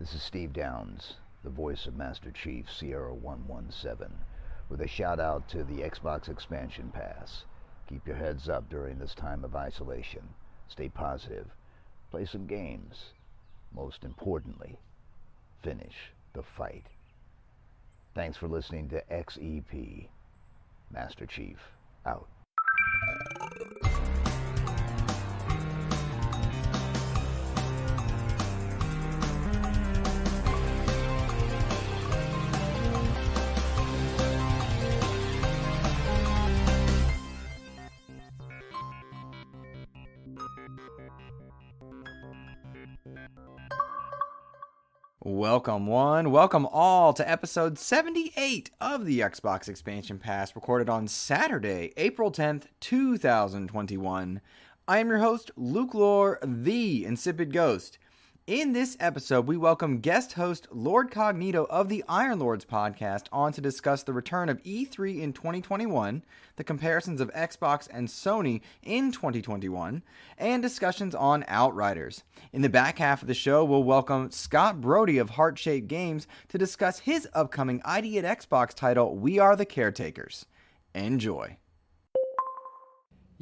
This is Steve Downs, the voice of Master Chief Sierra 117, with a shout out to the Xbox Expansion Pass. Keep your heads up during this time of isolation. Stay positive. Play some games. Most importantly, finish the fight. Thanks for listening to XEP. Master Chief, out. Welcome one, welcome all to episode 78 of the Xbox Expansion Pass, recorded on Saturday, April 10th, 2021. I am your host, Lohr, the InsipidGhost. In this episode, we welcome guest host Lord Cognito of the Iron Lords podcast on to discuss the return of E3 in 2021, the comparisons of Xbox and Sony in 2021, and discussions on Outriders. In the back half of the show, we'll welcome Scott Brodie of Heart-Shaped Games to discuss his upcoming ID at Xbox title, We Are The Caretakers. Enjoy.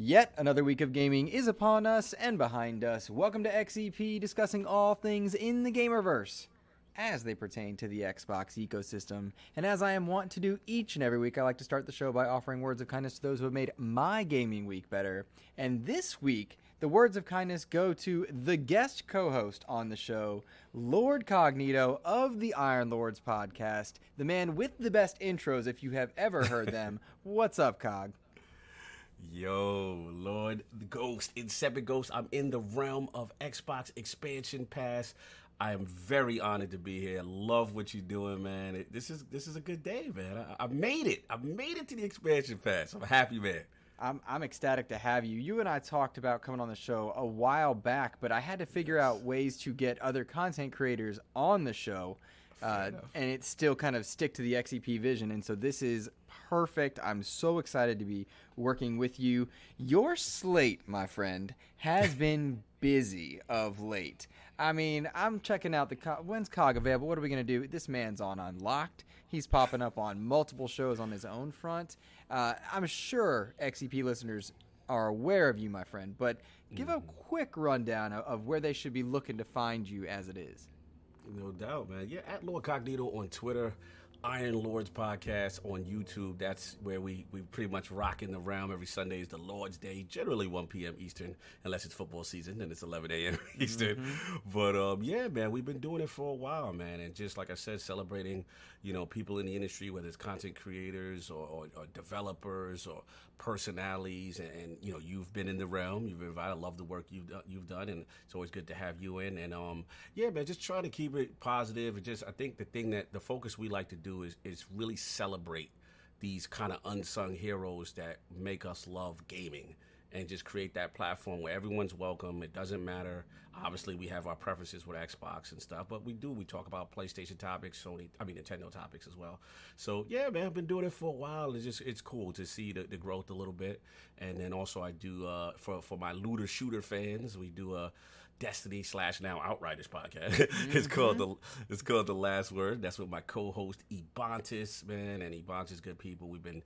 Yet another week of gaming is upon us and behind us. Welcome to XEP, discussing all things in the gamerverse as they pertain to the Xbox ecosystem. And as I am wont to do each and every week, I like to start the show by offering words of kindness to those who have made my gaming week better. And this week, the words of kindness go to the guest co-host on the show, Lord Cognito of the Iron Lords podcast, the man with the best intros if you have ever heard them. What's up, Cog? Yo, Lord the Ghost, InsipidGhost. I'm in the realm of Xbox Expansion Pass. I am very honored to be here. Love what you're doing, man. This is a good day, man. I made it. I made it to the Expansion Pass. I'm a happy man. I'm ecstatic to have you. You and I talked about coming on the show a while back, but I had to figure out ways to get other content creators on the show, and it still kind of stick to the XEP vision. And so this is perfect. I'm so excited to be working with you. Your slate, my friend, has been busy of late. I mean, I'm checking out when's Cog available? What are we going to do? This man's on Unlocked. He's popping up on multiple shows on his own front. I'm sure XEP listeners are aware of you, my friend, but give a quick rundown of where they should be looking to find you as it is. No doubt, man. Yeah, at Lord Cognito on Twitter, Iron Lords podcast on YouTube. That's where we pretty much rock in the realm. Every Sunday is the Lord's Day, generally 1 p.m. Eastern, unless it's football season, then it's 11 a.m. Eastern. Mm-hmm. But yeah, man, we've been doing it for a while, man. And just like I said, celebrating, people in the industry, whether it's content creators or developers or personalities. And you've been in the realm. You've been invited. I love the work you've done, and it's always good to have you in. And yeah, man, just trying to keep it positive. And just I think the focus we like to do is really celebrate these kind of unsung heroes that make us love gaming, and just create that platform where everyone's welcome. It doesn't matter. Obviously, we have our preferences with Xbox and stuff, but we talk about PlayStation topics, Nintendo topics as well. So yeah, man, I've been doing it for a while. It's cool to see the growth a little bit. And then also I do for my looter shooter fans, we do a Destiny / now Outriders podcast. Mm-hmm. It's called The Last Word. That's with my co-host Ebontis, man, and Ebontis good people. We've been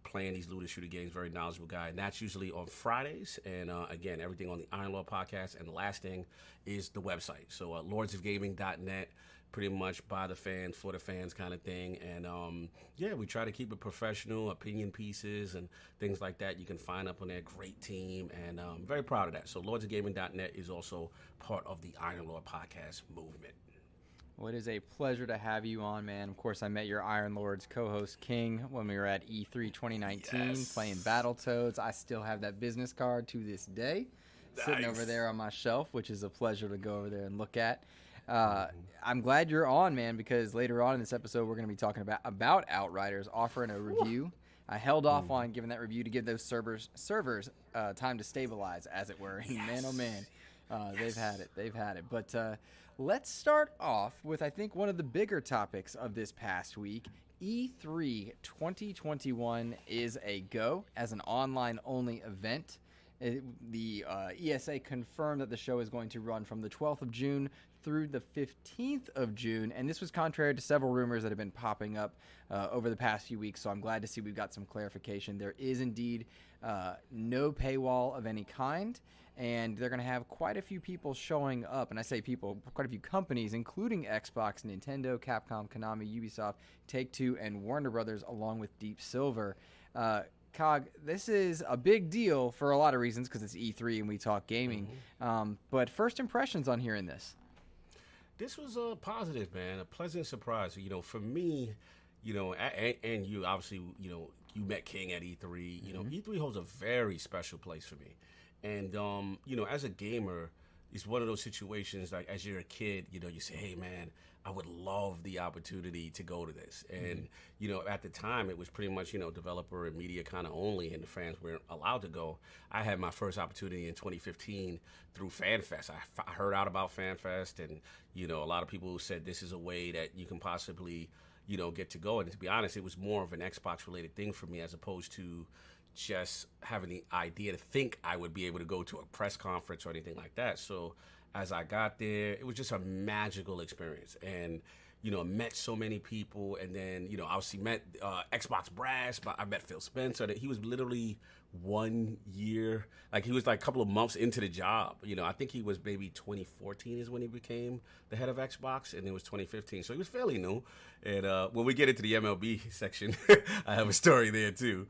playing these looter shooter games, very knowledgeable guy, and that's usually on Fridays. And again, everything on the Iron Lord podcast. And the last thing is the website. So lordsofgaming.net, pretty much by the fans, for the fans kind of thing. And yeah, we try to keep it professional, opinion pieces and things like that. You can find up on there. Great team, and I'm very proud of that. So lordsofgaming.net is also part of the Iron Lord podcast movement. Well, it is a pleasure to have you on, man. Of course, I met your Iron Lords co-host, King, when we were at E3 2019, playing Battletoads. I still have that business card to this day, sitting over there on my shelf, which is a pleasure to go over there and look at. I'm glad you're on, man, because later on in this episode, we're going to be talking about Outriders, offering a review. I held off on giving that review to give those servers time to stabilize, as it were. And man, oh man, they've had it. But let's start off with, I think, one of the bigger topics of this past week. E3 2021 is a go as an online-only event. The ESA confirmed that the show is going to run from the 12th of June through the 15th of June, and this was contrary to several rumors that have been popping up over the past few weeks, so I'm glad to see we've got some clarification. There is indeed no paywall of any kind, and they're going to have quite a few people showing up, and I say people, quite a few companies, including Xbox, Nintendo, Capcom, Konami, Ubisoft, Take-Two, and Warner Brothers, along with Deep Silver. Cog, this is a big deal for a lot of reasons because it's E3 and we talk gaming. But first impressions on hearing this? This was a positive, man, a pleasant surprise. You know, for me, you know, and you obviously, you know, you met King at E3. You know, E3 holds a very special place for me. And, you know, as a gamer, it's one of those situations like as you're a kid, you know, you say, hey, man, I would love the opportunity to go to this. And, you know, at the time, it was pretty much, you know, developer and media kind of only, and the fans weren't allowed to go. I had my first opportunity in 2015 through FanFest. I heard out about FanFest, and, you know, a lot of people said this is a way that you can possibly, you know, get to go. And to be honest, it was more of an Xbox-related thing for me as opposed to just having the idea to think I would be able to go to a press conference or anything like that. So as I got there, it was just a magical experience. And, you know, met so many people. And then, you know, obviously met Xbox brass. But I met Phil Spencer. He was literally 1 year. Like, he was like a couple of months into the job. You know, I think he was maybe 2014 is when he became the head of Xbox. And it was 2015. So he was fairly new. And when we get into the MLB section, I have a story there too.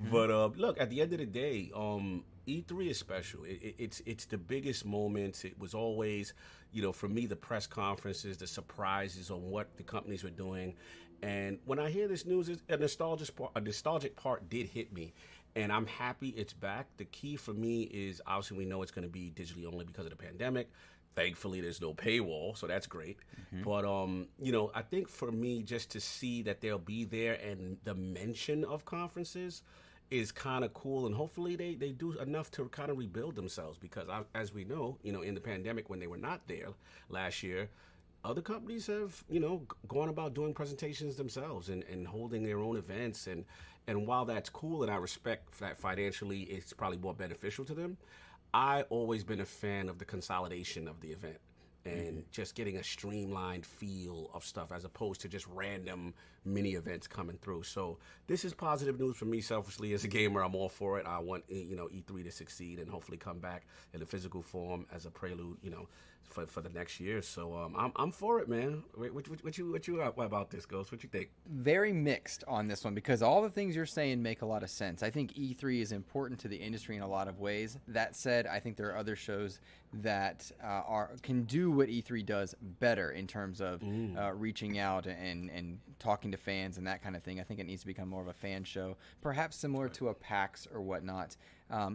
But look, at the end of the day, E3 is special. It's the biggest moments. It was always, you know, for me, the press conferences, the surprises on what the companies were doing. And when I hear this news, a nostalgic part did hit me. And I'm happy it's back. The key for me is, obviously, we know it's going to be digitally only because of the pandemic. Thankfully, there's no paywall, so that's great. But, you know, I think for me, just to see that they'll be there and the mention of conferences is kind of cool. And hopefully they do enough to kind of rebuild themselves because, as we know, you know, in the pandemic when they were not there last year, other companies have, you know, gone about doing presentations themselves and holding their own events. And while that's cool and I respect that financially it's probably more beneficial to them, I always been a fan of the consolidation of the event and just getting a streamlined feel of stuff as opposed to just random mini events coming through. So this is positive news for me selfishly as a gamer. I'm all for it. I want, you know, E3 to succeed and hopefully come back in a physical form as a prelude, you know, for the next year. So I'm for it, man. What you about this, Ghost? What you think? Very mixed on this one because all the things you're saying make a lot of sense. I think E3 is important to the industry in a lot of ways. That said, I think there are other shows that can do what E3 does better in terms of reaching out and talking to fans and that kind of thing. I think it needs to become more of a fan show, perhaps similar to a PAX or whatnot.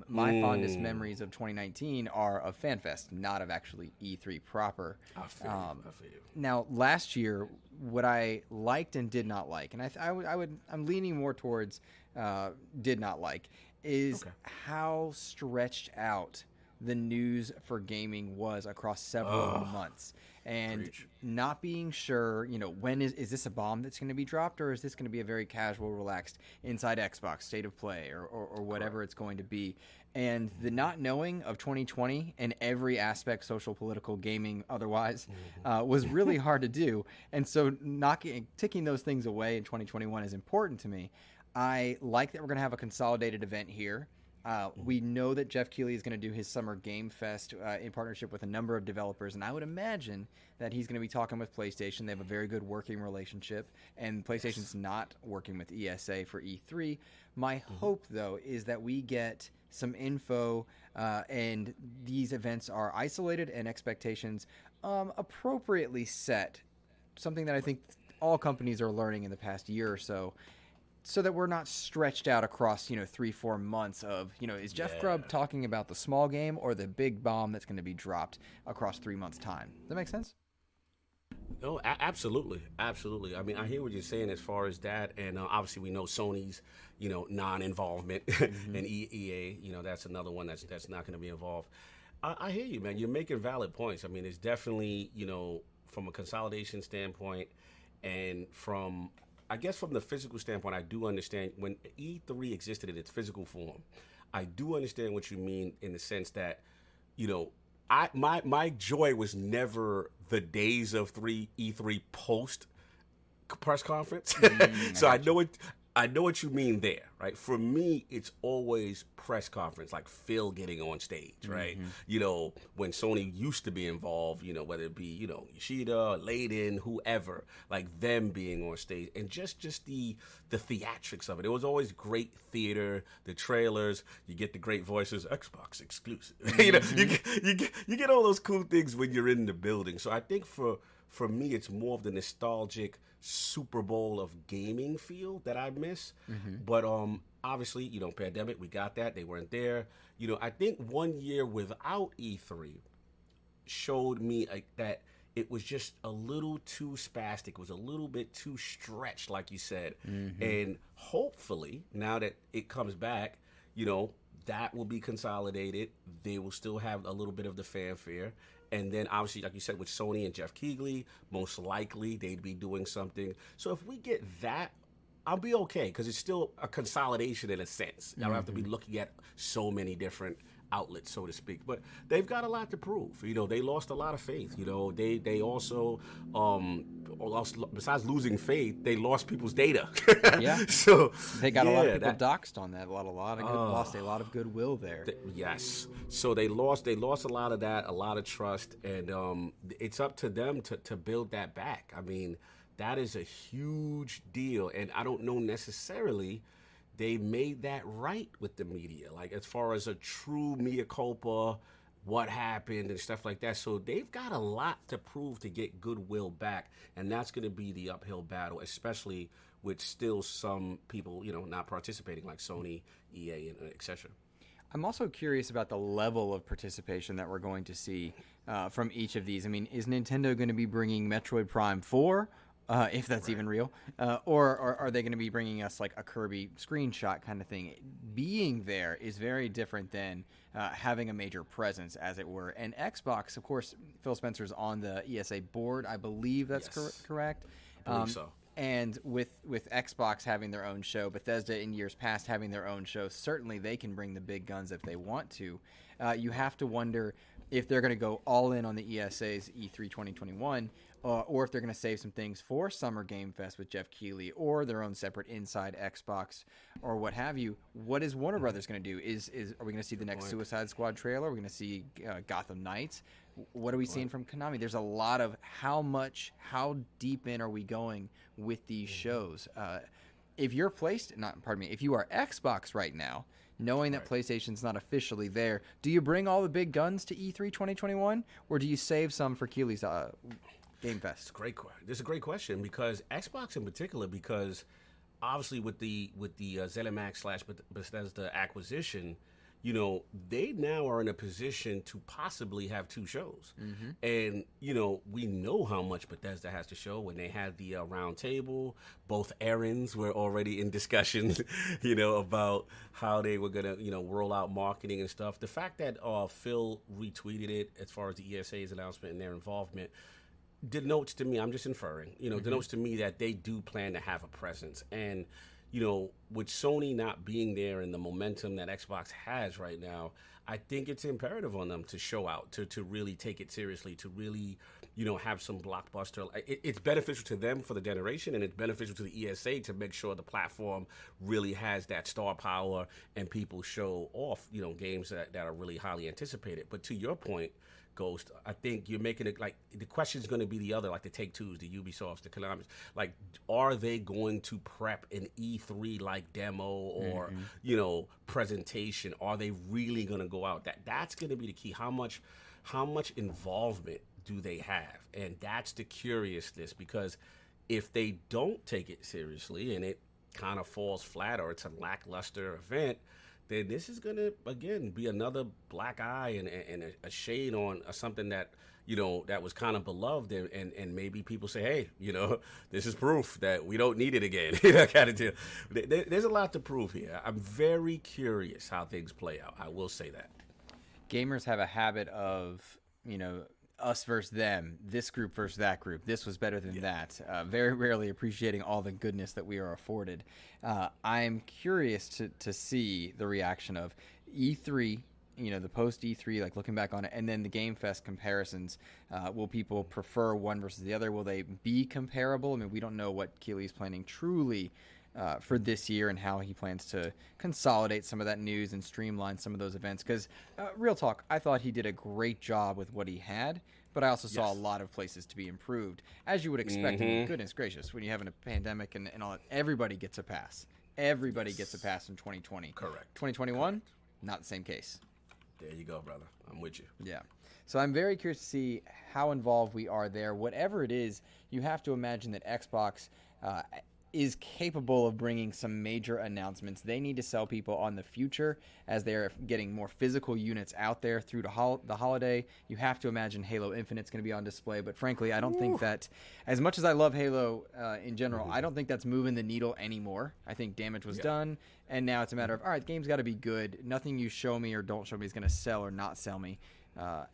My fondest memories of 2019 are of FanFest, not of actually E3 proper. I feel you. Now, last year, what I liked and did not like, and I'm leaning more towards did not like, is how stretched out the news for gaming was across several months. And not being sure, you know, when is this a bomb that's going to be dropped, or is this going to be a very casual, relaxed inside Xbox state of play or whatever it's going to be. And the not knowing of 2020 in every aspect, social, political, gaming, otherwise, was really hard to do. And so ticking those things away in 2021 is important to me. I like that we're going to have a consolidated event here. We know that Jeff Keighley is going to do his Summer Game Fest in partnership with a number of developers, and I would imagine that he's going to be talking with PlayStation. They have a very good working relationship, and PlayStation's not working with ESA for E3. My hope, though, is that we get some info, and these events are isolated and expectations appropriately set, something that I think all companies are learning in the past year or so. So that we're not stretched out across, 3-4 months of, is Jeff Grubb talking about the small game or the big bomb that's going to be dropped across 3 months' time? Does that make sense? No, absolutely. Absolutely. I mean, I hear what you're saying as far as that. And obviously we know Sony's, non-involvement and EA, that's another one that's not going to be involved. I hear you, man. You're making valid points. I mean, it's definitely, from a consolidation standpoint and from the physical standpoint, I do understand when E3 existed in its physical form. I do understand what you mean in the sense that, my joy was never the days of E3 post press conference. So I know what you mean there, right? For me, it's always press conference, like Phil getting on stage, right? When Sony used to be involved, whether it be, Yoshida, Layden, whoever, like them being on stage, and just the theatrics of it. It was always great theater, the trailers, you get the great voices, Xbox exclusive. You get all those cool things when you're in the building. So I think for me, it's more of the nostalgic Super Bowl of gaming feel that I miss. But obviously, pandemic, we got that. They weren't there. I think 1 year without E3 showed me that it was just a little too spastic. It was a little bit too stretched, like you said. And hopefully, now that it comes back, that will be consolidated. They will still have a little bit of the fanfare. And then, obviously, like you said, with Sony and Jeff Keighley, most likely they'd be doing something. So if we get that, I'll be okay, because it's still a consolidation in a sense. I don't have to be looking at so many different outlets, so to speak. But they've got a lot to prove. They lost a lot of faith. They also, besides losing faith, they lost people's data. Yeah. So they got a lot of people doxxed on that. Lost a lot of goodwill there. Yes. So they lost a lot of that, a lot of trust, and it's up to them to build that back. I mean, that is a huge deal, and I don't know necessarily they made that right with the media, like as far as a true mea culpa, what happened and stuff like that. So they've got a lot to prove to get goodwill back, and that's going to be the uphill battle, especially with still some people, not participating, like Sony, EA, and etc. I'm also curious about the level of participation that we're going to see from each of these. I mean, is Nintendo going to be bringing Metroid Prime 4? If that's even real, or are they going to be bringing us like a Kirby screenshot kind of thing? Being there is very different than having a major presence, as it were. And Xbox, of course, Phil Spencer's on the ESA board. I believe that's correct. I believe so. And with Xbox having their own show, Bethesda in years past having their own show, certainly they can bring the big guns if they want to. You have to wonder if they're going to go all in on the ESA's E3 2021, or if they're going to save some things for Summer Game Fest with Jeff Keighley, or their own separate inside Xbox, or what have you. What is Warner Brothers going to do? Are we going to see the next Suicide Squad trailer? Are we going to see Gotham Knights? What are we seeing from Konami? There's a lot of how deep in are we going with these shows? If you're if you are Xbox right now, knowing that PlayStation's not officially there, do you bring all the big guns to E3 2021, or do you save some for Keighley's Game Fest? This is a great question, because Xbox in particular, because obviously with the ZeniMax / Bethesda acquisition, they now are in a position to possibly have two shows. And, we know how much Bethesda has to show. When they had the round table, both errands were already in discussions, about how they were going to, roll out marketing and stuff. The fact that Phil retweeted it as far as the ESA's announcement and their involvement denotes to me, I'm just inferring, denotes to me that they do plan to have a presence. And, with Sony not being there and the momentum that Xbox has right now, I think it's imperative on them to show out, to really take it seriously, to really, have some blockbuster. It's beneficial to them for the generation, and it's beneficial to the ESA to make sure the platform really has that star power and people show off, games that are really highly anticipated. But to your point, Ghost, I think you're making it like the question is going to be the other, like the Take-Twos, the Ubisofts, the Konamis. Like, are they going to prep an E3 like demo or presentation? Are they really going to go out? That's going to be the key. How much involvement do they have? And that's the curiousness, because if they don't take it seriously and it kind of falls flat, or it's a lackluster event, then this is going to, again, be another black eye and a shade on something that, that was kind of beloved. And maybe people say, hey, this is proof that we don't need it again. Kind of deal. There's a lot to prove here. I'm very curious how things play out. I will say that. Gamers have a habit of, us versus them, this group versus that group. This was better than that. Very rarely appreciating all the goodness that we are afforded. I'm curious to see the reaction of E3 the post E3, like looking back on it, and then the Game Fest comparisons. Will people prefer one versus the other? Will they be comparable? I mean, we don't know what Keighley's planning truly for this year and how he plans to consolidate some of that news and streamline some of those events. Because real talk, I thought he did a great job with what he had, but I also saw a lot of places to be improved, as you would expect. I mean, goodness gracious, when you have a pandemic and all that, everybody gets a pass. Everybody gets a pass in 2020. Correct. 2021, not the same case. There you go, brother. I'm with you. Yeah. So I'm very curious to see how involved we are there. Whatever it is, you have to imagine that Xbox is capable of bringing some major announcements. They need to sell people on the future as they're getting more physical units out there through the holiday. You have to imagine Halo Infinite's going to be on display, but frankly, I don't think that, as much as I love Halo in general, I don't think that's moving the needle anymore. I think damage was done, and now it's a matter of, all right, the game's got to be good. Nothing you show me or don't show me is going to sell or not sell me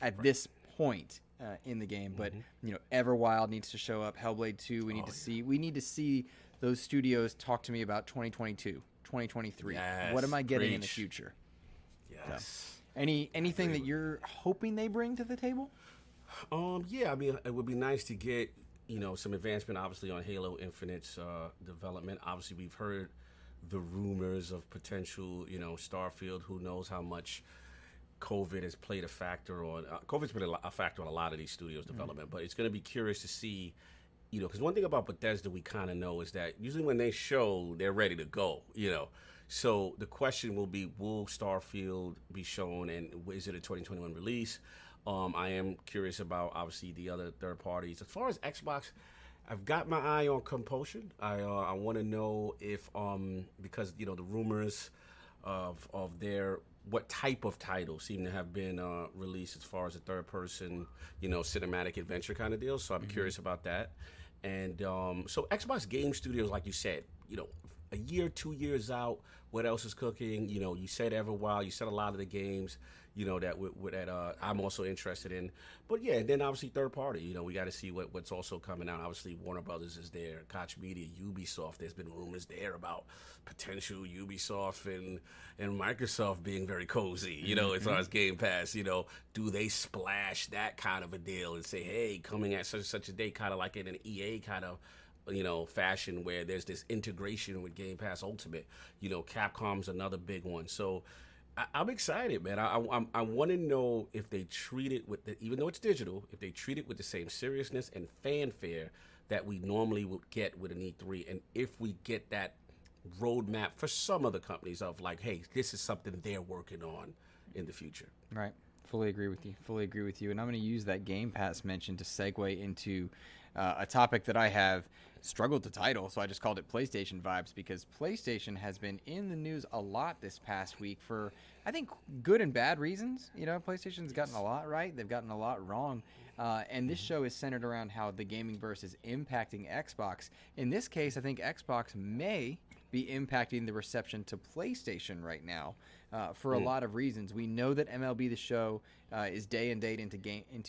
at this point in the game. But Everwild needs to show up. Hellblade 2, we need to see those studios talk to me about 2022, 2023. Yes, what am I getting in the future? Yes. So, anything that you're hoping they bring to the table? Yeah, I mean, it would be nice to get, some advancement, obviously, on Halo Infinite's development. Obviously, we've heard the rumors of potential, Starfield. Who knows how much COVID has played a factor on... COVID's been a factor on a lot of these studios' development, but it's going to be curious to see... because one thing about Bethesda we kind of know is that usually when they show, they're ready to go, So the question will be, will Starfield be shown, and is it a 2021 release? I am curious about, obviously, the other third parties. As far as Xbox, I've got my eye on Compulsion. I want to know if, because, the rumors of their... what type of titles seem to have been released as far as a third-person, cinematic adventure kind of deal. So I'm curious about that. And so Xbox Game Studios, like you said, a year, 2 years out, what else is cooking? You said Everwild, you said a lot of the games, that I'm also interested in. But yeah, and then obviously third party, we got to see what's also coming out. Obviously Warner Brothers is there, Koch Media, Ubisoft. There's been rumors there about potential Ubisoft and Microsoft being very cozy, as far as Game Pass. Do they splash that kind of a deal and say, hey, coming at such a day, kind of like in an EA kind of fashion where there's this integration with Game Pass Ultimate. Capcom's another big one. So I'm excited, man. I want to know if they treat it with even though it's digital, if they treat it with the same seriousness and fanfare that we normally would get with an E3, and if we get that roadmap for some of the companies of like, hey, this is something they're working on in the future. Right. Fully agree with you. And I'm going to use that Game Pass mention to segue into a topic that I have struggled to title, so I just called it PlayStation Vibes, because PlayStation has been in the news a lot this past week for, I think, good and bad reasons. PlayStation's gotten a lot right. They've gotten a lot wrong. And this show is centered around how the gaming verse is impacting Xbox. In this case, I think Xbox may be impacting the reception to PlayStation right now for a lot of reasons. We know that MLB The Show is day and date into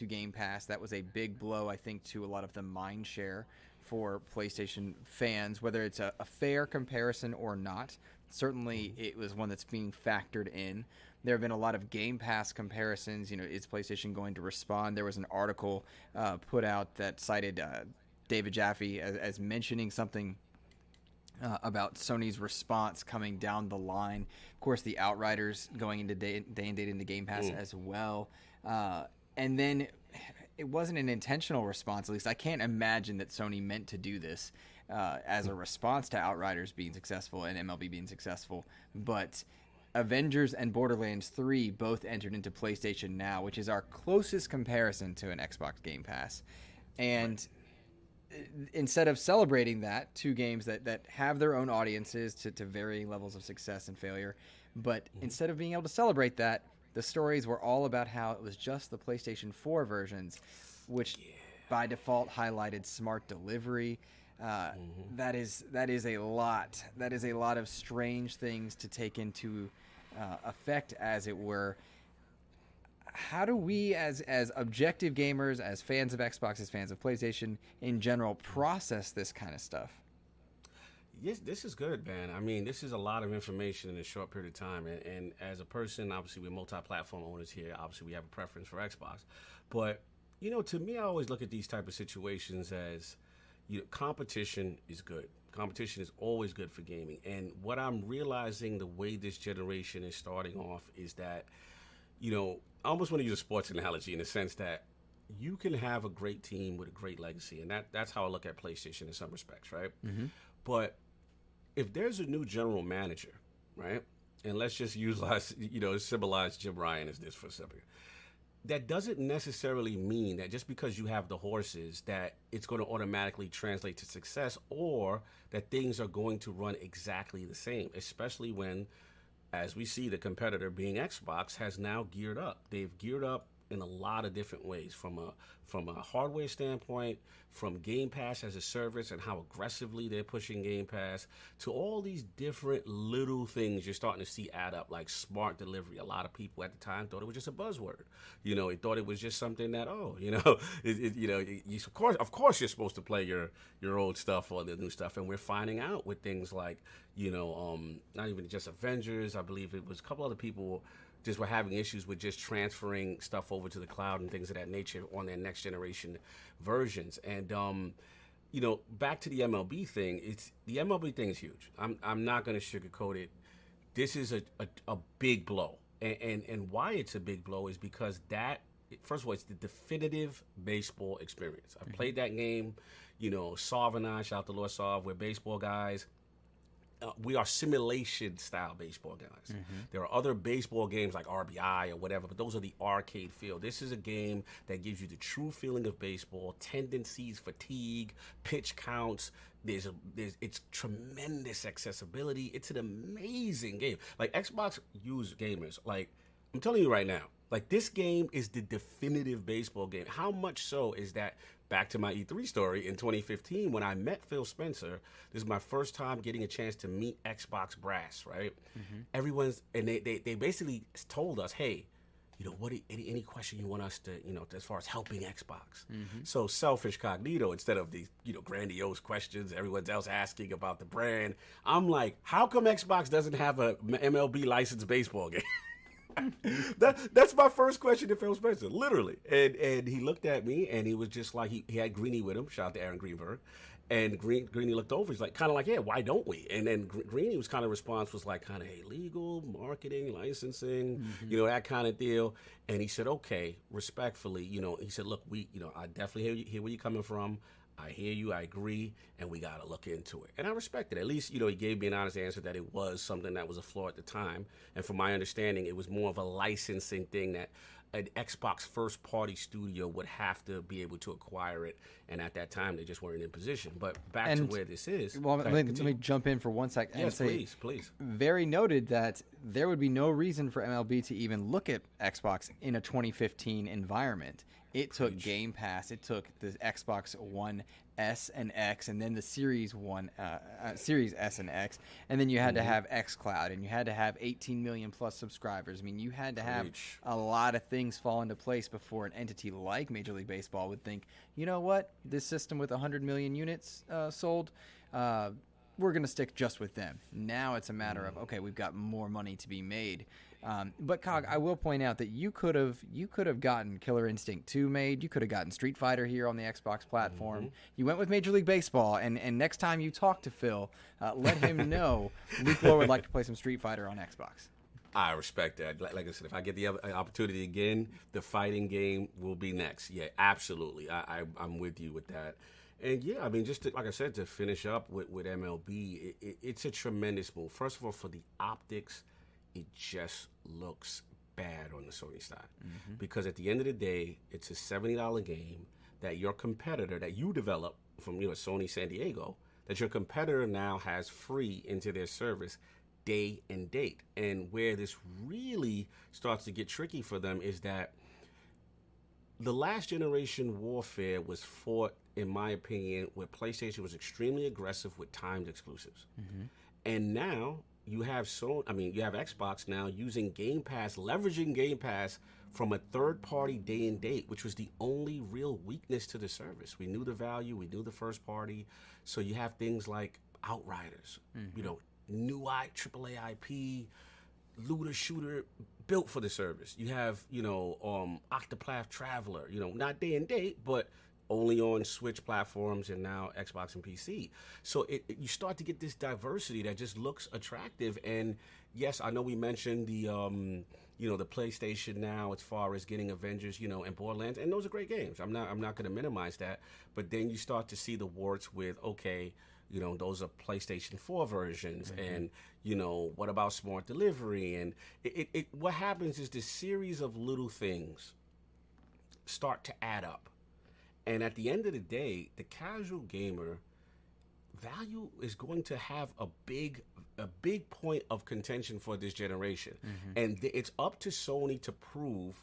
Game Pass. That was a big blow, I think, to a lot of the mind share for PlayStation fans, whether it's a fair comparison or not. Certainly, it was one that's being factored in. There have been a lot of Game Pass comparisons. Is PlayStation going to respond? There was an article put out that cited David Jaffe as mentioning something about Sony's response coming down the line. Of course, the Outriders going into day and date into Game Pass as well. And then it wasn't an intentional response. At least I can't imagine that Sony meant to do this as a response to Outriders being successful and MLB being successful. But Avengers and Borderlands 3 both entered into PlayStation Now, which is our closest comparison to an Xbox Game Pass. And instead of celebrating that, two games that have their own audiences to varying levels of success and failure, but instead of being able to celebrate that, the stories were all about how it was just the PlayStation 4 versions, which by default highlighted smart delivery. That is a lot. That is a lot of strange things to take into effect, as it were. How do we, as objective gamers, as fans of Xbox, as fans of PlayStation in general, process this kind of stuff? Yes, this is good, man. I mean, this is a lot of information in a short period of time. And as a person, obviously, we're multi-platform owners here. Obviously, we have a preference for Xbox. But, to me, I always look at these type of situations as, competition is good. Competition is always good for gaming. And what I'm realizing the way this generation is starting off is that, I almost want to use a sports analogy in the sense that you can have a great team with a great legacy. And that's how I look at PlayStation in some respects, right? Mm-hmm. But if there's a new general manager, right, and let's just utilize, symbolize Jim Ryan as this for a second, that doesn't necessarily mean that just because you have the horses that it's going to automatically translate to success or that things are going to run exactly the same, especially when, as we see, the competitor being Xbox has now geared up. They've geared up in a lot of different ways, from a hardware standpoint, from Game Pass as a service and how aggressively they're pushing Game Pass, to all these different little things you're starting to see add up, like smart delivery. A lot of people at the time thought it was just a buzzword. They thought it was just something that, of course you're supposed to play your old stuff or the new stuff, and we're finding out with things like, not even just Avengers. I believe it was a couple other people just were having issues with just transferring stuff over to the cloud and things of that nature on their next generation versions. And, back to the MLB thing, the MLB thing is huge. I'm not going to sugarcoat it. This is a big blow. And why it's a big blow is because first of all, it's the definitive baseball experience. I've played that game, Sov and I, shout out to Lord Sov, we're baseball guys. We are simulation-style baseball guys. Mm-hmm. There are other baseball games like RBI or whatever, but those are the arcade feel. This is a game that gives you the true feeling of baseball, tendencies, fatigue, pitch counts. It's tremendous accessibility. It's an amazing game. Like, Xbox use gamers. Like, I'm telling you right now, like, this game is the definitive baseball game. How much so is that, back to my E3 story, in 2015, when I met Phil Spencer, this is my first time getting a chance to meet Xbox brass, right? Mm-hmm. They basically told us, hey, any question you want us to, as far as helping Xbox. Mm-hmm. So selfish Cognito, instead of these, grandiose questions everyone else asking about the brand, I'm like, how come Xbox doesn't have a MLB licensed baseball game? That's my first question to Phil Spencer, literally. And he looked at me and he was just like, he had Greeny with him. Shout out to Aaron Greenberg. And Greeny looked over. He's like, kind of like, yeah, why don't we? And then Greeny was kind of response was like, kind of, hey, legal, marketing, licensing, that kind of deal. And he said, okay, respectfully, he said, look, I definitely hear where you're coming from. I hear you, I agree, and we got to look into it. And I respect it. At least, he gave me an honest answer that it was something that was a flaw at the time. And from my understanding, it was more of a licensing thing that an Xbox first-party studio would have to be able to acquire it. And at that time, they just weren't in position. But back to where this is. Well, let me jump in for 1 second. Yes, please. Very noted that there would be no reason for MLB to even look at Xbox in a 2015 environment. It took Game Pass. It took the Xbox One S and X, and then the Series S and X, and then you had to have xCloud, and you had to have 18 million plus subscribers. I mean, you had to have a lot of things fall into place before an entity like Major League Baseball would think, you know what, this system with 100 million units sold, we're going to stick just with them. Now it's a matter of, okay, we've got more money to be made. But Cog, I will point out that you could have gotten Killer Instinct 2 made. You could have gotten Street Fighter here on the Xbox platform. Mm-hmm. You went with Major League Baseball, and next time you talk to Phil, let him know Luke Lohr would like to play some Street Fighter on Xbox. I respect that. Like I said, if I get the opportunity again, the fighting game will be next. Yeah, absolutely. I'm with you with that. And yeah, I mean, like I said, to finish up with MLB, it's a tremendous move. First of all, for the optics, it just looks bad on the Sony side. Mm-hmm. Because at the end of the day, it's a $70 game that your competitor, that you develop from Sony San Diego, that your competitor now has free into their service day and date. And where this really starts to get tricky for them is that the last generation warfare was fought, in my opinion, where PlayStation was extremely aggressive with timed exclusives. Mm-hmm. And now you have Xbox now using Game Pass, leveraging Game Pass from a third-party day and date, which was the only real weakness to the service. We knew the value, we knew the first party. So you have things like Outriders, new AAA IP, looter shooter built for the service. You have, Octopath Traveler, not day and date, but only on Switch platforms and now Xbox and PC. So you start to get this diversity that just looks attractive. And yes, I know we mentioned the PlayStation now as far as getting Avengers, and Borderlands, and those are great games. I'm not going to minimize that. But then you start to see the warts with, okay, those are PlayStation 4 versions, and what about smart delivery? And what happens is this series of little things start to add up. And at the end of the day, the casual gamer value is going to have a big point of contention for this generation. And it's up to Sony to prove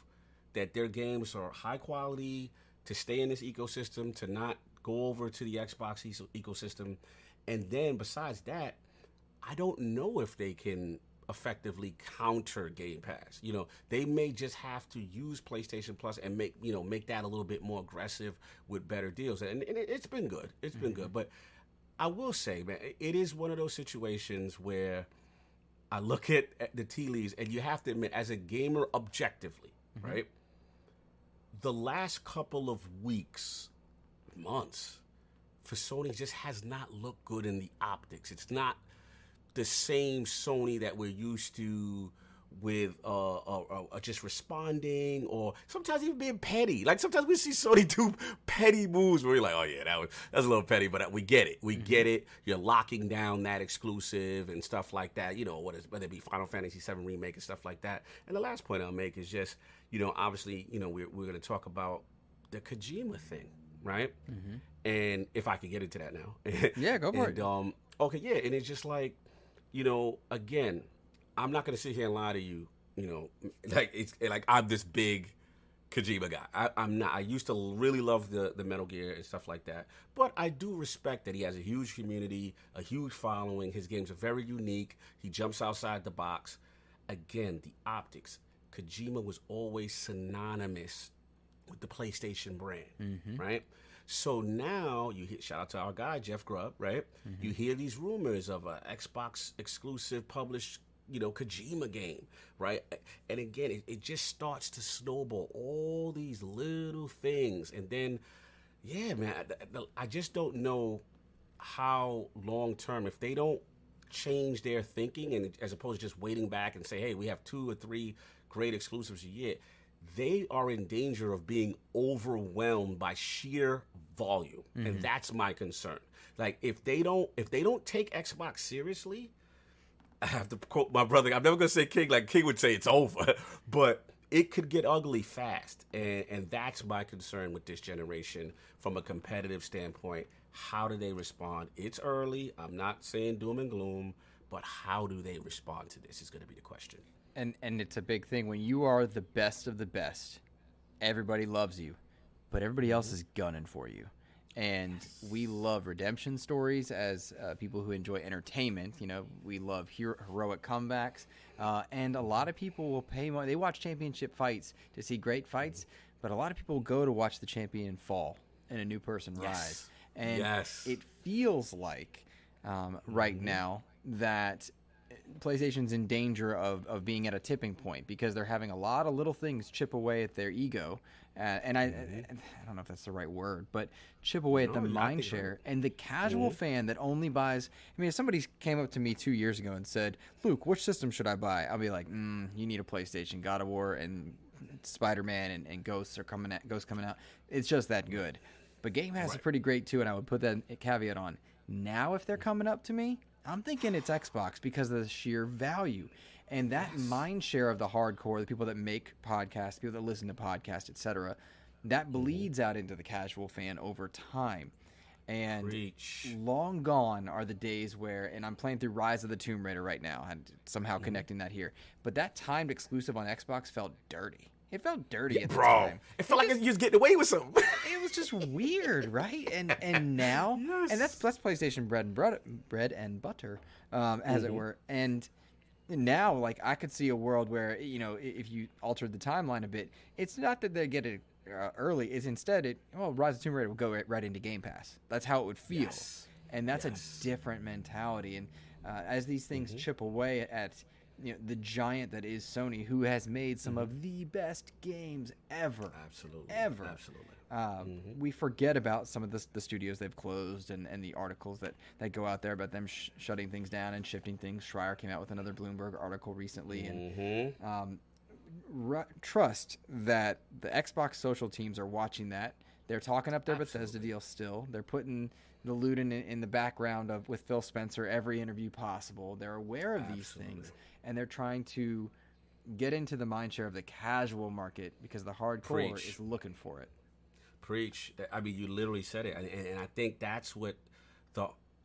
that their games are high quality, to stay in this ecosystem, to not go over to the Xbox ecosystem. And then besides that, I don't know if they can effectively counter Game Pass. They may just have to use PlayStation Plus and make that a little bit more aggressive with better deals. And it's been good. It's been good. But I will say, man, it is one of those situations where I look at the tea leaves, and you have to admit, as a gamer objectively, right? The last couple of weeks, months, for Sony just has not looked good in the optics. It's not the same Sony that we're used to with just responding, or sometimes even being petty. Like sometimes we see Sony do petty moves where you're like, oh yeah, that's a little petty, but we get it. We get it. You're locking down that exclusive and stuff like that. Whether it be Final Fantasy VII Remake and stuff like that. And the last point I'll make is just, obviously, we're going to talk about the Kojima thing, right? And if I could get into that now. Yeah, go for it. Okay, yeah, and it's just like, again, I'm not gonna sit here and lie to you. Like I'm this big Kojima guy. I'm not. I used to really love the Metal Gear and stuff like that, but I do respect that he has a huge community, a huge following. His games are very unique. He jumps outside the box. Again, the optics. Kojima was always synonymous with the PlayStation brand, right? So now shout out to our guy Jeff Grubb, right? You hear these rumors of a Xbox exclusive published, Kojima game, right? And again, it just starts to snowball, all these little things, and then, yeah, man, I just don't know how long term, if they don't change their thinking, and as opposed to just waiting back and say, hey, we have 2 or 3 great exclusives a year, they are in danger of being overwhelmed by sheer volume. And that's my concern. Like if they don't take Xbox seriously, I have to quote my brother, I'm never gonna say King like King would say it's over, but it could get ugly fast. And that's my concern with this generation from a competitive standpoint. How do they respond? It's early. I'm not saying doom and gloom, but how do they respond to this is going to be the question. And it's a big thing. When you are the best of the best, everybody loves you, but everybody else is gunning for you. And we love redemption stories as people who enjoy entertainment. We love heroic comebacks. And a lot of people will pay money. They watch championship fights to see great fights, but a lot of people go to watch the champion fall and a new person rise. And it feels like right now that PlayStation's in danger of being at a tipping point because they're having a lot of little things chip away at their ego. And I don't know if that's the right word, but chip away at the mind share. And the casual fan that only buys... I mean, if somebody came up to me 2 years ago and said, Luke, which system should I buy? I'll be like, you need a PlayStation. God of War and Spider-Man and Ghosts coming out. It's just that good. But Game Pass is pretty great, too, and I would put that caveat on. Now, if they're coming up to me, I'm thinking it's Xbox because of the sheer value. And that mind share of the hardcore, the people that make podcasts, people that listen to podcasts, etc., that bleeds out into the casual fan over time. And long gone are the days where, and I'm playing through Rise of the Tomb Raider right now, and somehow connecting that here. But that timed exclusive on Xbox felt dirty. It felt dirty at the time. It felt like you was getting away with something. It was just weird, right? And now, and that's PlayStation bread and butter, as it were. And now, like, I could see a world where, if you altered the timeline a bit, it's not that they get it early. It's instead, Rise of Tomb Raider will go right into Game Pass. That's how it would feel. And that's a different mentality. And as these things chip away at the giant that is Sony, who has made some of the best games ever. Absolutely. We forget about some of the studios they've closed and the articles that go out there about them shutting things down and shifting things. Schreier came out with another Bloomberg article recently. And trust that the Xbox social teams are watching that. They're talking up their Bethesda deal still. They're putting the Ludin in the background with Phil Spencer every interview possible. They're aware of these things, and they're trying to get into the mindshare of the casual market because the hardcore is looking for it. Preach. I mean, you literally said it, and I think that's what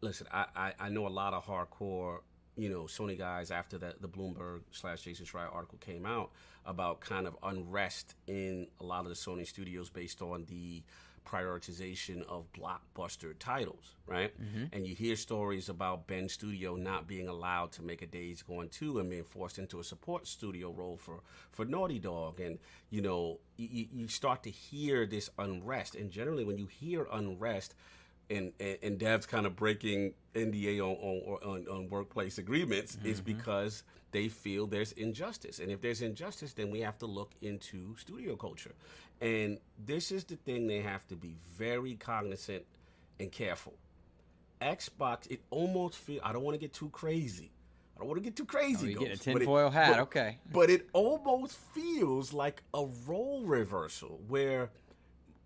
listen, I know a lot of hardcore, Sony guys after the Bloomberg / Jason Schreier article came out about kind of unrest in a lot of the Sony studios based on the prioritization of blockbuster titles, right? And you hear stories about Ben's studio not being allowed to make a Days Gone 2 and being forced into a support studio role for Naughty Dog. And, you start to hear this unrest. And generally when you hear unrest and devs kind of breaking NDA on workplace agreements is because they feel there's injustice. And if there's injustice, then we have to look into studio culture. And this is the thing they have to be very cognizant and careful. Xbox, it almost feels, I don't want to get too crazy. You get a tinfoil hat, okay. But it almost feels like a role reversal where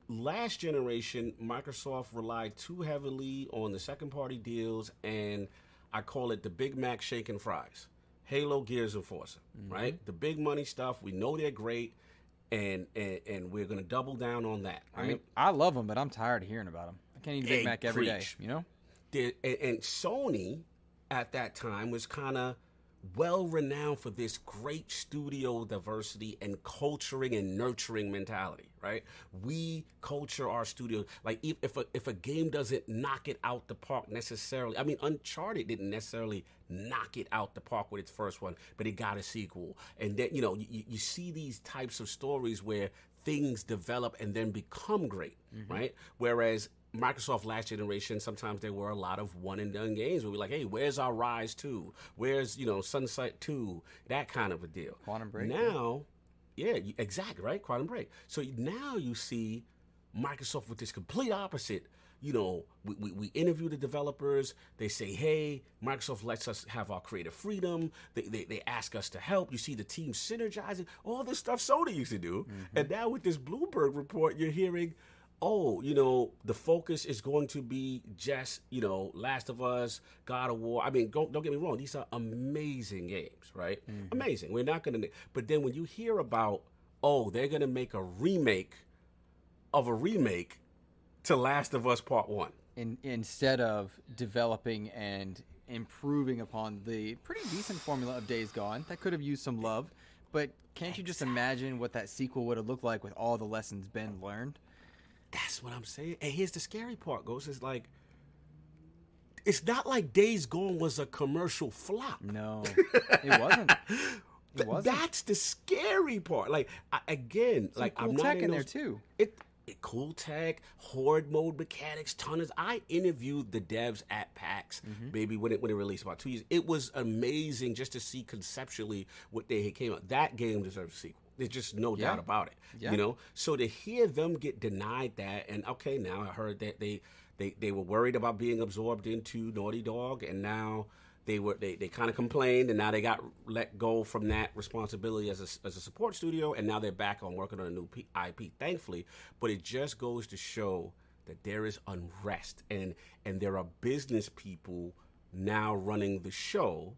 last generation, Microsoft relied too heavily on the second-party deals, and I call it the Big Mac shake and fries. Halo, Gears, and Forza, right? The big money stuff, we know they're great, and we're going to double down on that, right? I mean, I love them, but I'm tired of hearing about them. I can't eat a Big Mac every day, And Sony, at that time, was kind of well-renowned for this great studio diversity and culturing and nurturing mentality, right? We culture our studios. Like if a game doesn't knock it out the park necessarily, I mean, Uncharted didn't necessarily knock it out the park with its first one, but it got a sequel. And then, you see these types of stories where things develop and then become great, right? Whereas Microsoft last generation, sometimes there were a lot of one-and-done games where we're like, hey, where's our Rise 2? Where's, Sunset 2? That kind of a deal. Quantum Break. Now, exactly, right? Quantum Break. So now you see Microsoft with this complete opposite. We interview the developers. They say, hey, Microsoft lets us have our creative freedom. They ask us to help. You see the team synergizing, all this stuff Sony used to do. And now with this Bloomberg report, you're hearing, the focus is going to be just, Last of Us, God of War. I mean, don't get me wrong. These are amazing games, right? Amazing. We're not going to, but then when you hear about, they're going to make a remake of a remake to Last of Us Part 1. Instead of developing and improving upon the pretty decent formula of Days Gone, that could have used some love, but can't you just imagine what that sequel would have looked like with all the lessons Ben learned? That's what I'm saying. And here's the scary part, Ghost. It's like, it's not like Days Gone was a commercial flop. No, it wasn't. That's the scary part. Like, again, some cool I'm tech not in there too. Cool tech, horde mode mechanics, tons. I interviewed the devs at PAX, maybe when it released about 2 years. It was amazing just to see conceptually what they had came out. That game deserves a sequel. There's just no doubt about it, So to hear them get denied that, and okay, now I heard that they were worried about being absorbed into Naughty Dog, and now they kind of complained, and now they got let go from that responsibility as a support studio, and now they're back on working on a new IP, thankfully. But it just goes to show that there is unrest, and there are business people now running the show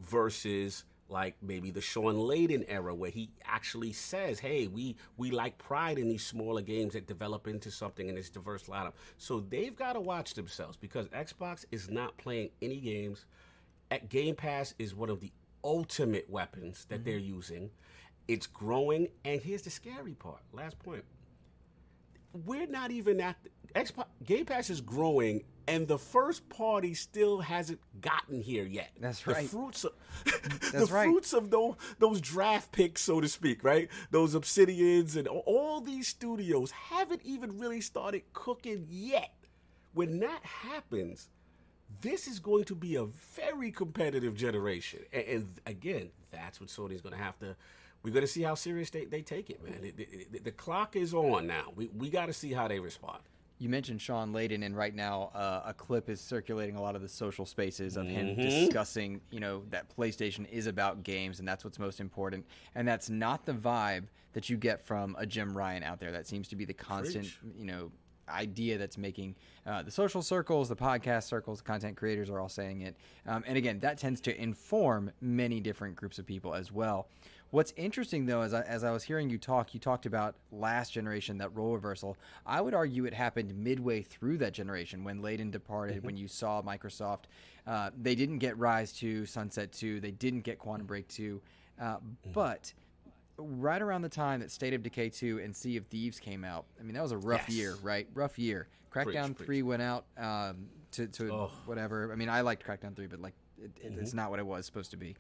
versus like maybe the Sean Layden era where he actually says, hey, we like pride in these smaller games that develop into something in this diverse lineup. So they've got to watch themselves because Xbox is not playing any games. Game Pass is one of the ultimate weapons that they're using. It's growing. And here's the scary part. Last point. We're not even at Xbox. Game Pass is growing, and the first party still hasn't gotten here yet. That's right. The fruits of those draft picks, so to speak, right? Those Obsidians and all these studios haven't even really started cooking yet. When that happens, this is going to be a very competitive generation. And again, that's what Sony's going to have to. We're going to see how serious they take it, man. The clock is on now. We got to see how they respond. You mentioned Sean Layden, and right now a clip is circulating a lot of the social spaces of him discussing, that PlayStation is about games, and that's what's most important. And that's not the vibe that you get from a Jim Ryan out there. That seems to be the constant, idea that's making the social circles, the podcast circles, the content creators are all saying it. And again, that tends to inform many different groups of people as well. What's interesting, though, as I was hearing you talked about last generation, that role reversal. I would argue it happened midway through that generation when Layden departed, when you saw Microsoft. They didn't get Rise 2, Sunset 2. They didn't get Quantum Break 2. But right around the time that State of Decay 2 and Sea of Thieves came out, I mean, that was a rough year, right? Rough year. Crackdown 3 went out to whatever. I mean, I liked Crackdown 3, but it's not what it was supposed to be.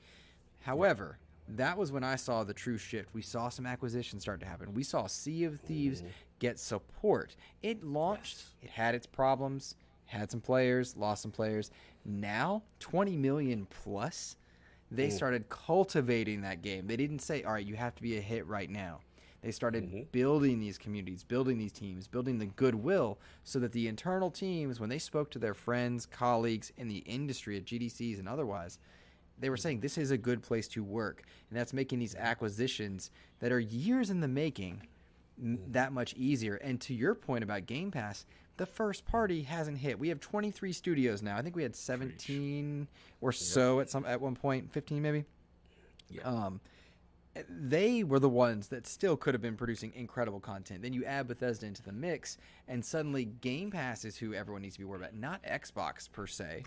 However, that was when I saw the true shift. We saw some acquisitions start to happen. We saw Sea of Thieves get support. It launched. It had its problems. Had some players. Lost some players. Now, 20 million plus. They started cultivating that game. They didn't say, all right, you have to be a hit right now. They started building these communities, building these teams, building the goodwill so that the internal teams, when they spoke to their friends, colleagues in the industry at GDCs and otherwise, they were saying this is a good place to work. And that's making these acquisitions that are years in the making that much easier. And to your point about Game Pass, the first party hasn't hit. We have 23 studios now. I think we had 17 or so at one point, 15 maybe. Yeah. They were the ones that still could have been producing incredible content. Then you add Bethesda into the mix, and suddenly Game Pass is who everyone needs to be worried about. Not Xbox per se,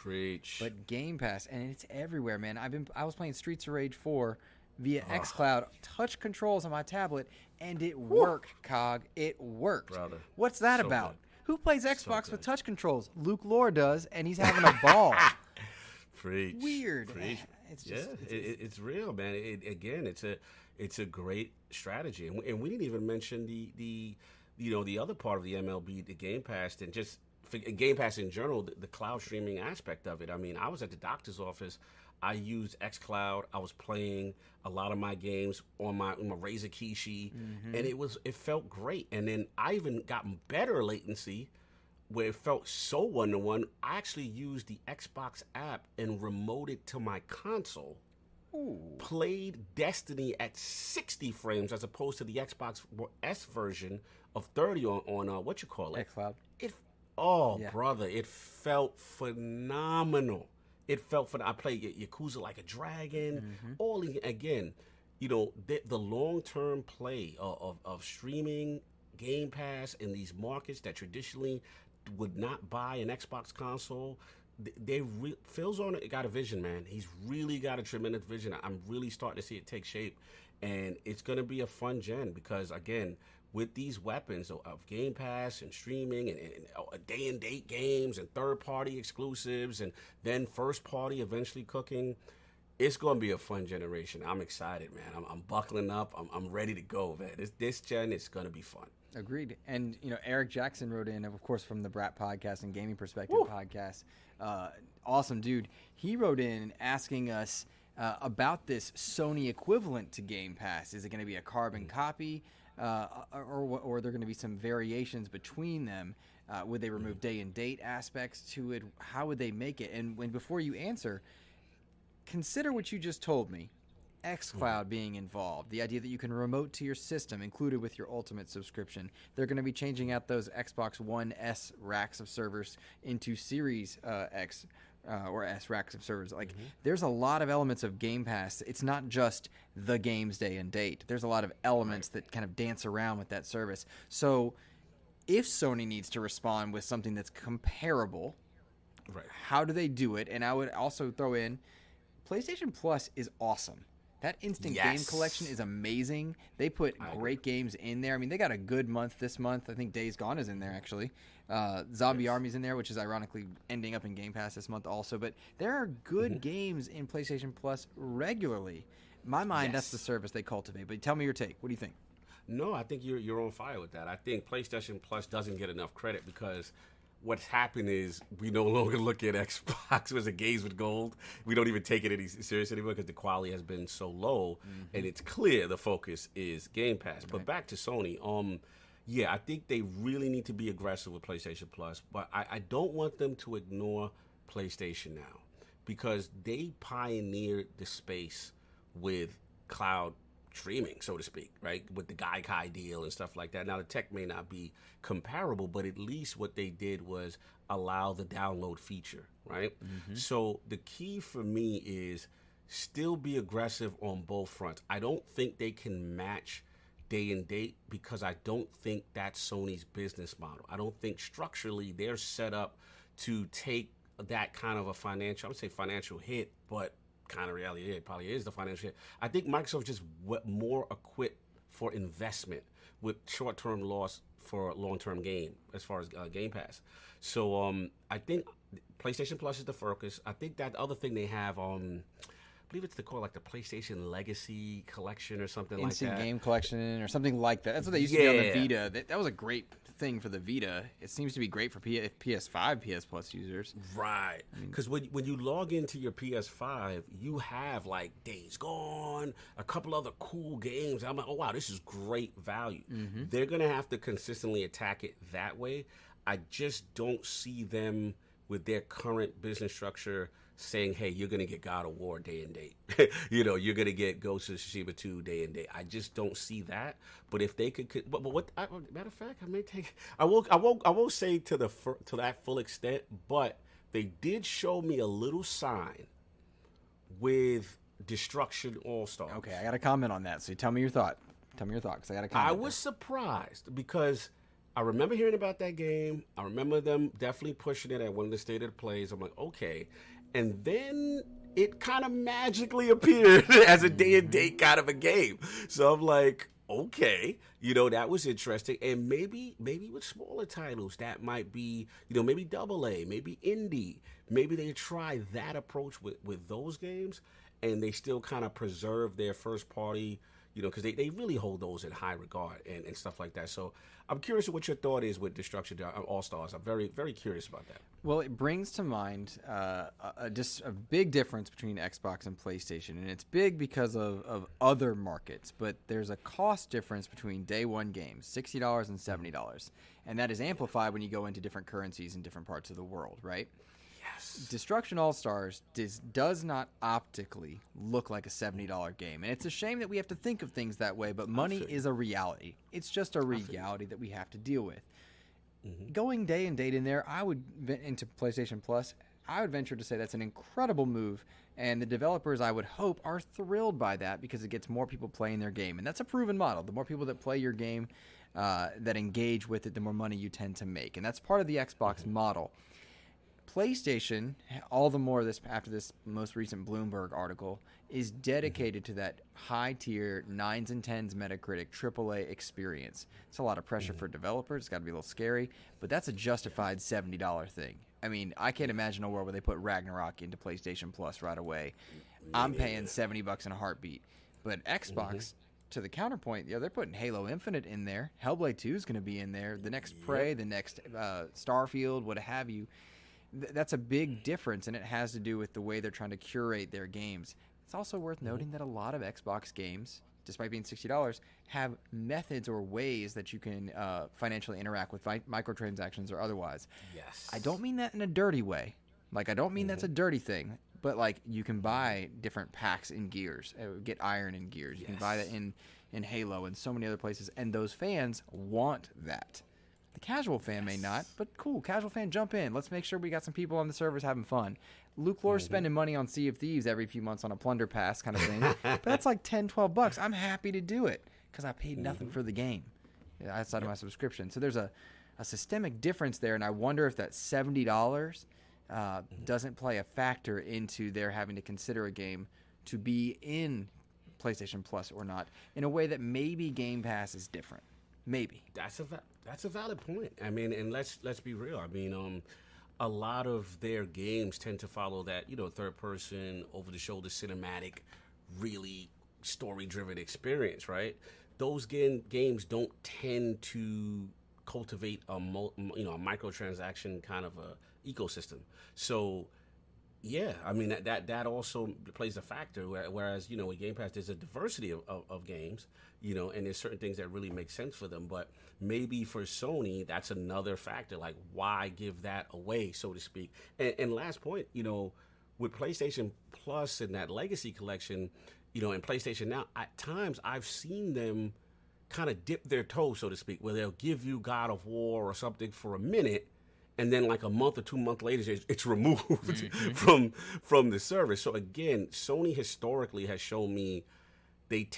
but Game Pass, and it's everywhere, man. I was playing Streets of Rage 4 via xCloud, touch controls on my tablet, and it worked, Cog. It worked. Brother. What's that about? Good. Who plays Xbox with touch controls? Lohr does, and he's having a ball. Preach. Weird. Preach. It's just, it's real, man. It's a great strategy, and we didn't even mention the other part of the MLB, the Game Pass, and just Game Pass in general, the cloud streaming aspect of it. I mean, I was at the doctor's office. I used xCloud. I was playing a lot of my games on my Razer Kishi, and it felt great. And then I even got better latency, where it felt so one-to-one. I actually used the Xbox app and remoted to my console. Ooh. Played Destiny at 60 frames as opposed to the Xbox S version of 30 on what you call it? xCloud. Brother, it felt phenomenal. I played Yakuza Like a Dragon. Again, the long-term play of streaming Game Pass in these markets that traditionally would not buy an Xbox console. Phil's on it. Got a vision, man. He's really got a tremendous vision. I'm really starting to see it take shape, and it's going to be a fun gen because, again, with these weapons of Game Pass and streaming and day and date games and third party exclusives and then first party eventually cooking, it's going to be a fun generation. I'm excited, man. I'm buckling up. I'm ready to go, man. This gen is going to be fun. Agreed. And, Eric Jackson wrote in, of course, from the Brat Podcast and Gaming Perspective Podcast. Awesome dude. He wrote in asking us about this Sony equivalent to Game Pass. Is it going to be a carbon copy? Or are there going to be some variations between them? Would they remove day and date aspects to it? How would they make it? And before you answer, consider what you just told me. xCloud being involved, the idea that you can remote to your system included with your Ultimate subscription. They're going to be changing out those Xbox One S racks of servers into Series X or S racks of servers. There's a lot of elements of Game Pass. It's not just the game's day and date. There's a lot of elements that kind of dance around with that service. So if Sony needs to respond with something that's comparable, how do they do it? And I would also throw in PlayStation Plus is awesome. That instant game collection is amazing. They put great games in there. I mean, they got a good month this month. I think Days Gone is in there, actually. Zombie Army's in there, which is ironically ending up in Game Pass this month also. But there are good games in PlayStation Plus regularly. In my mind, that's the service they cultivate. But tell me your take. What do you think? No, I think you're on fire with that. I think PlayStation Plus doesn't get enough credit because what's happened is we no longer look at Xbox as a games with gold. We don't even take it any serious anymore because the quality has been so low, and it's clear the focus is Game Pass. But back to Sony, yeah, I think they really need to be aggressive with PlayStation Plus, but I don't want them to ignore PlayStation now because they pioneered the space with cloud streaming, so to speak, right? With the Gaikai deal and stuff like that. Now, the tech may not be comparable, but at least what they did was allow the download feature, right? So the key for me is still be aggressive on both fronts. I don't think they can match day and date because I don't think that's Sony's business model. I don't think structurally they're set up to take that kind of a financial, I would say financial hit, but kind of reality it probably is the financial hit. I think Microsoft is just more equipped for investment with short-term loss for long-term gain as far as Game Pass. So I think PlayStation Plus is the focus. I think that other thing they have I believe it's called like the PlayStation Legacy Collection or something like that. Instant Game Collection or something like that. That's what they used to do on the Vita. That was a great thing for the Vita. It seems to be great for PS5 PS Plus users. Right. Because when you log into your PS5, you have like Days Gone, a couple other cool games. I'm like, oh, wow, this is great value. They're going to have to consistently attack it that way. I just don't see them with their current business structure saying, hey, you're going to get God of War day and date. You're going to get Ghost of Tsushima 2 day and date. I just don't see that. But if they could but what matter of fact, I may take I won't say to that full extent, but they did show me a little sign with Destruction All-Stars. Okay, I got to comment on that. So tell me your thought. Tell me your thought, because I got to comment. I was surprised because I remember hearing about that game. I remember them definitely pushing it at one of the State of the Plays. I'm like, okay. And then it kind of magically appeared as a day and date kind of a game. So I'm like, okay, that was interesting. And maybe with smaller titles, that might be, maybe AA, maybe indie. Maybe they try that approach with those games and they still kind of preserve their first party, because they really hold those in high regard and stuff like that. So I'm curious what your thought is with Destruction All-Stars. I'm very, very curious about that. Well, it brings to mind just a big difference between Xbox and PlayStation. And it's big because of other markets. But there's a cost difference between day one games, $60 and $70. And that is amplified when you go into different currencies in different parts of the world, right? Yes. Destruction All-Stars does not optically look like a $70 game. And it's a shame that we have to think of things that way, but money is a reality. It's just a reality that we have to deal with. Going day and date in there, into PlayStation Plus, I would venture to say that's an incredible move. And the developers, I would hope, are thrilled by that because it gets more people playing their game. And that's a proven model. The more people that play your game, that engage with it, the more money you tend to make. And that's part of the Xbox model. PlayStation, all the more after this most recent Bloomberg article, is dedicated to that high-tier 9s and 10s Metacritic AAA experience. It's a lot of pressure for developers. It's got to be a little scary, but that's a justified $70 thing. I mean, I can't imagine a world where they put Ragnarok into PlayStation Plus right away. I'm paying $70 in a heartbeat. But Xbox, to the counterpoint, they're putting Halo Infinite in there. Hellblade 2 is going to be in there. The next Prey, the next Starfield, what have you. That's a big difference, and it has to do with the way they're trying to curate their games. It's also worth noting that a lot of Xbox games, despite being $60, have methods or ways that you can financially interact with microtransactions or otherwise. Yes. I don't mean that in a dirty way. Like, I don't mean that's a dirty thing, but, like, you can buy different packs in Gears, get iron in Gears. You can buy that in Halo and so many other places, and those fans want that. The casual fan may not, but cool, casual fan, jump in. Let's make sure we got some people on the servers having fun. Lohr's spending money on Sea of Thieves every few months on a plunder pass kind of thing, but that's like $10-12. I'm happy to do it because I paid nothing for the game outside of my subscription. So there's a systemic difference there, and I wonder if that $70 doesn't play a factor into their having to consider a game to be in PlayStation Plus or not, in a way that maybe Game Pass is different. Maybe. That's a valid point. I mean, and let's be real. I mean, a lot of their games tend to follow that, third person, over the shoulder cinematic, really story driven experience, right? Those games don't tend to cultivate a microtransaction kind of a ecosystem. So yeah, I mean that also plays a factor. Whereas with Game Pass, there's a diversity of games, and there's certain things that really make sense for them. But maybe for Sony, that's another factor. Like, why give that away, so to speak? And last point, with PlayStation Plus and that Legacy Collection, and PlayStation Now, at times I've seen them kind of dip their toe, so to speak, where they'll give you God of War or something for a minute, and then like a month or 2 months later, it's removed from the service. So again, Sony historically has shown me they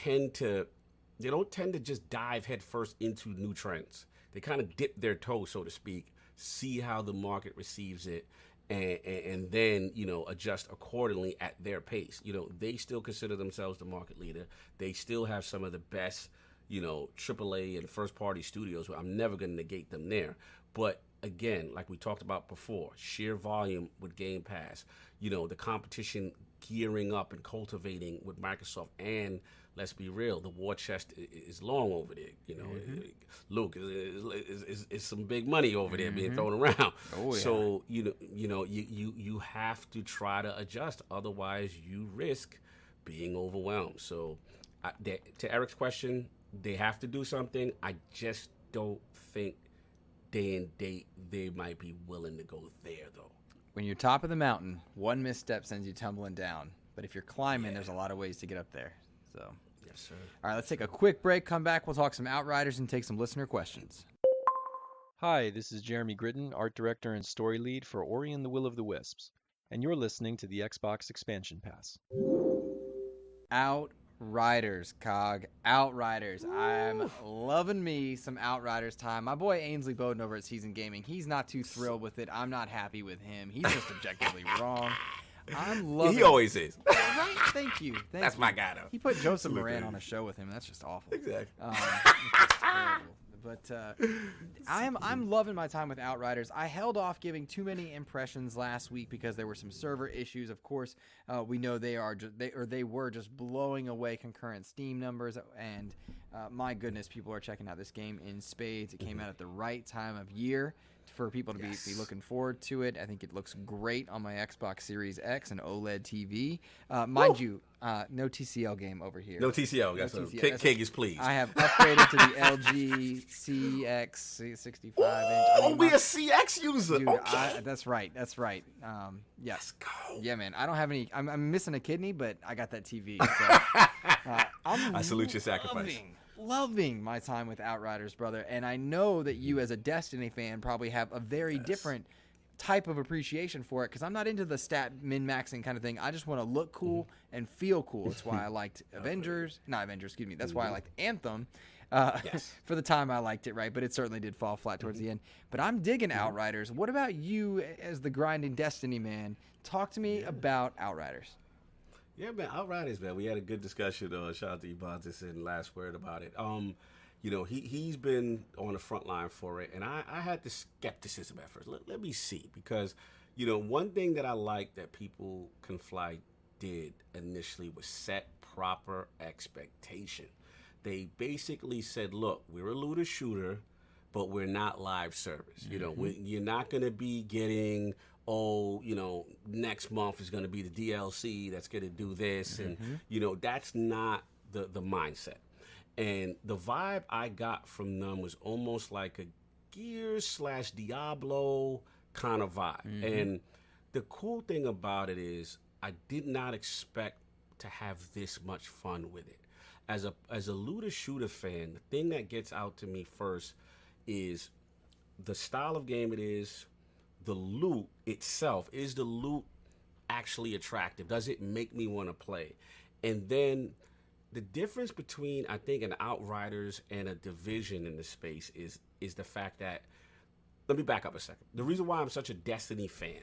don't tend to just dive headfirst into new trends. They kind of dip their toe, so to speak, see how the market receives it, and then adjust accordingly at their pace. They still consider themselves the market leader. They still have some of the best AAA and first party studios. I'm never going to negate them there, but again, like we talked about before, sheer volume with Game Pass, the competition gearing up and cultivating with Microsoft, and let's be real, the war chest is long over there. Luke is some big money over there being thrown around. Oh, yeah. So you have to try to adjust, otherwise you risk being overwhelmed. So to Eric's question, they have to do something. I just don't think day and date they might be willing to go there, though. When you're top of the mountain, one misstep sends you tumbling down. But if you're climbing, there's a lot of ways to get up there. So, yes, sir. All right, let's take a quick break. Come back. We'll talk some Outriders and take some listener questions. Hi, this is Jeremy Gritton, art director and story lead for Ori and the Will of the Wisps, and you're listening to the Xbox Expansion Pass. Outriders, Cog. Outriders. I'm loving me some Outriders time. My boy Ainsley Bowden over at Season Gaming, he's not too thrilled with it. I'm not happy with him. He's just objectively wrong. I'm loving He always is. Right? Thank you. That's my guy, though. He put Joseph Moran on a show with him. That's just awful. Exactly. It's terrible. But I'm loving my time with Outriders. I held off giving too many impressions last week because there were some server issues. Of course, we know they were just blowing away concurrent Steam numbers, and my goodness, people are checking out this game in spades. It came out at the right time of year for people to be looking forward to it. I think it looks great on my Xbox Series X and OLED TV. Mind you, no TCL game over here. No TCL. That's what King is pleased. I have upgraded to the LG CX 65 inch. Oh, we a CX user. Dude, okay. That's right. Yes. Let's go. Yeah, man. I don't have any. I'm missing a kidney, but I got that TV. So, I salute your sacrifice. Loving my time with Outriders, brother. And I know that you, as a Destiny fan, probably have a very different type of appreciation for it, because I'm not into the stat min-maxing kind of thing. I just want to look cool and feel cool. That's why I liked That's why I liked Anthem. For the time I liked it, right? But it certainly did fall flat towards the end. But I'm digging Outriders. What about you as the grinding Destiny man? Talk to me about Outriders. Yeah, man, Outriders, man. We had a good discussion. Shout out to Ebontis and Last Word about it. He's been on the front line for it, and I had the skepticism at first. Let me see, because one thing that I like that People Can Fly did initially was set proper expectation. They basically said, look, we're a looter shooter, but we're not live service. You're not going to be getting, next month is going to be the DLC that's going to do this. And, that's not the mindset. And the vibe I got from them was almost like a Gears/Diablo kind of vibe. And the cool thing about it is I did not expect to have this much fun with it. As a looter shooter fan, the thing that gets out to me first is the style of game it is, the loot itself. Is the loot actually attractive? Does it make me want to play? And then the difference between, I think, an Outriders and a Division in the space is the fact that, let me back up a second. The reason why I'm such a Destiny fan